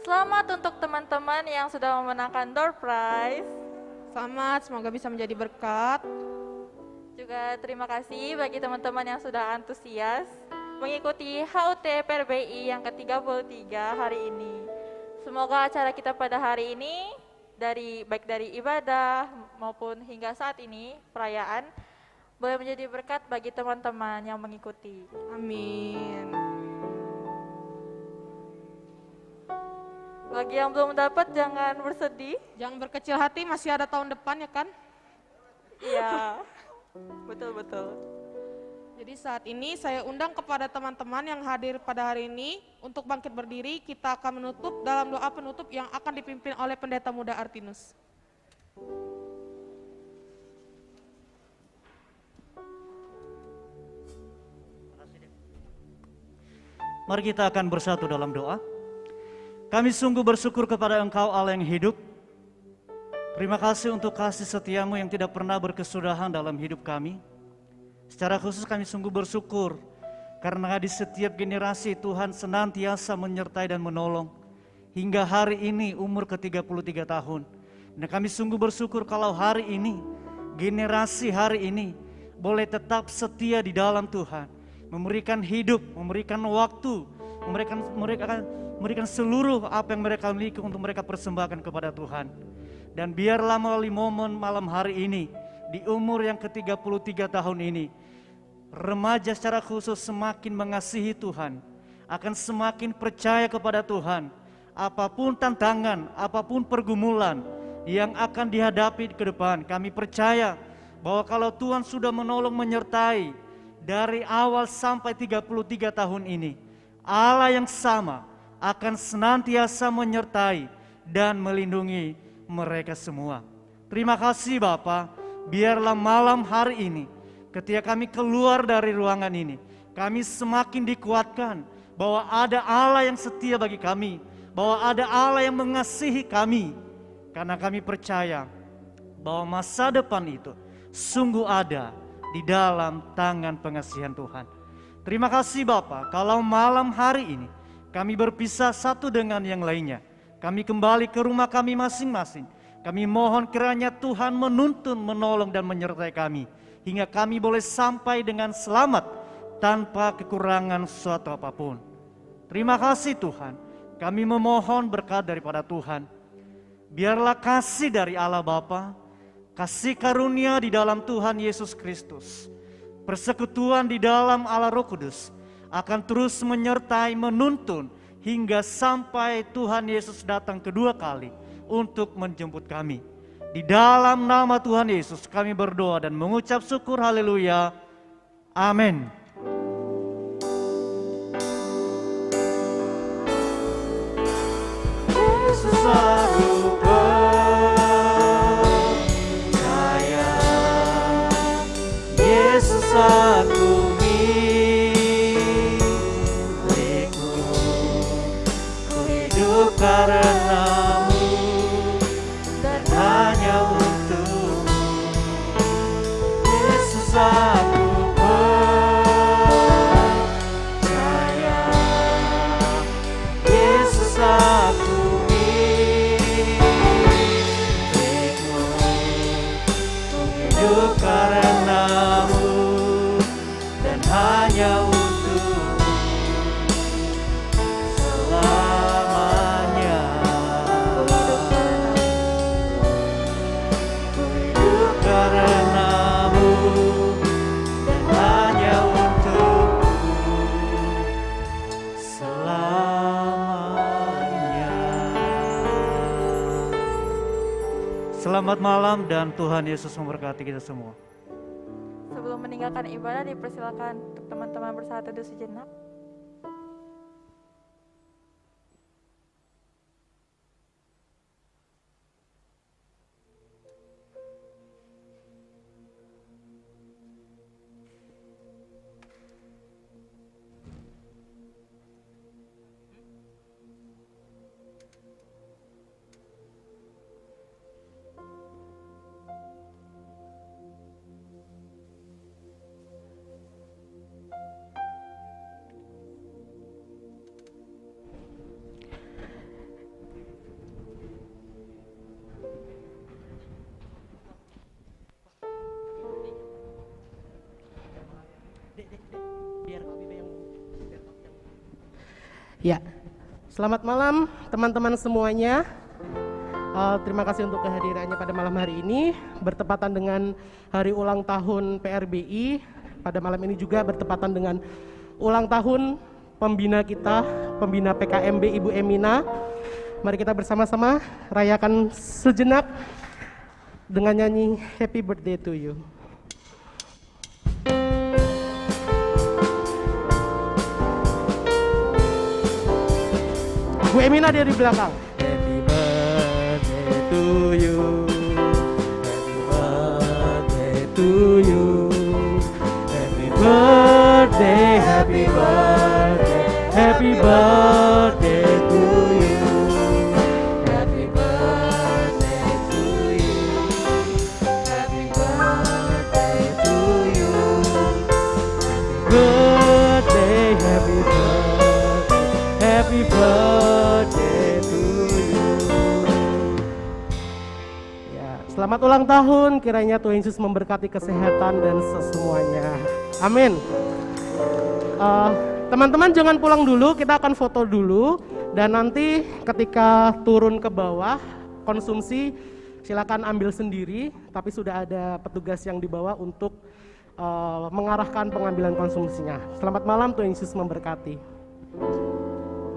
Selamat untuk teman-teman yang sudah memenangkan door prize. Selamat, semoga bisa menjadi berkat. Juga terima kasih bagi teman-teman yang sudah antusias mengikuti HUT PRBI yang ke-33 hari ini. Semoga acara kita pada hari ini baik dari ibadah maupun hingga saat ini perayaan boleh menjadi berkat bagi teman-teman yang mengikuti. Amin. Bagi yang belum dapat jangan bersedih. Jangan berkecil hati, masih ada tahun depan ya kan? Iya, betul-betul. Jadi saat ini saya undang kepada teman-teman yang hadir pada hari ini untuk bangkit berdiri. Kita akan menutup dalam doa penutup yang akan dipimpin oleh Pendeta Muda Artinus. Mari kita akan bersatu dalam doa. Kami sungguh bersyukur kepada Engkau Allah yang hidup. Terima kasih untuk kasih setiamu yang tidak pernah berkesudahan dalam hidup kami. Secara khusus kami sungguh bersyukur karena di setiap generasi Tuhan senantiasa menyertai dan menolong. Hingga hari ini umur ke-33 tahun. Dan kami sungguh bersyukur kalau hari ini, generasi hari ini boleh tetap setia di dalam Tuhan. Memberikan hidup, memberikan waktu, memberikan seluruh apa yang mereka miliki untuk mereka persembahkan kepada Tuhan. Dan biarlah melalui momen malam hari ini, di umur yang ke-33 tahun ini, remaja secara khusus semakin mengasihi Tuhan, akan semakin percaya kepada Tuhan. Apapun tantangan, apapun pergumulan yang akan dihadapi ke depan, kami percaya bahwa kalau Tuhan sudah menolong menyertai dari awal sampai 33 tahun ini, Allah yang sama akan senantiasa menyertai dan melindungi mereka semua. Terima kasih Bapa, biarlah malam hari ini ketika kami keluar dari ruangan ini, kami semakin dikuatkan bahwa ada Allah yang setia bagi kami, bahwa ada Allah yang mengasihi kami, karena kami percaya bahwa masa depan itu sungguh ada di dalam tangan pengasihan Tuhan. Terima kasih Bapa, kalau malam hari ini kami berpisah satu dengan yang lainnya, kami kembali ke rumah kami masing-masing. Kami mohon kiranya Tuhan menuntun, menolong dan menyertai kami, hingga kami boleh sampai dengan selamat tanpa kekurangan suatu apapun. Terima kasih Tuhan, kami memohon berkat daripada Tuhan. Biarlah kasih dari Allah Bapa, kasih karunia di dalam Tuhan Yesus Kristus, persekutuan di dalam Allah Roh Kudus akan terus menyertai, menuntun hingga sampai Tuhan Yesus datang kedua kali untuk menjemput kami. Di dalam nama Tuhan Yesus kami berdoa dan mengucap syukur, haleluya, amin. Selamat malam dan Tuhan Yesus memberkati kita semua. Sebelum meninggalkan ibadah, dipersilakan untuk teman-teman bersaat teduh sejenak. Ya, selamat malam teman-teman semuanya. Terima kasih untuk kehadirannya pada malam hari ini. Bertepatan dengan hari ulang tahun PRBI, pada malam ini juga bertepatan dengan ulang tahun pembina kita, pembina PKMB Ibu Emina. Mari kita bersama-sama rayakan sejenak dengan nyanyi Happy Birthday to You. Bu Emina dia di belakang. Happy birthday to you. Happy birthday to you. Happy birthday, happy birthday, happy birthday to you. Happy birthday to you. Happy birthday to you. Happy birthday, happy birthday, happy birthday to you. Ya, selamat ulang tahun, kiranya Tuhan Yesus memberkati kesehatan dan semuanya. Amin. Teman-teman jangan pulang dulu, kita akan foto dulu. Dan nanti ketika turun ke bawah, konsumsi silakan ambil sendiri. Tapi sudah ada petugas yang dibawa untuk mengarahkan pengambilan konsumsinya. Selamat malam, Tuhan Yesus memberkati.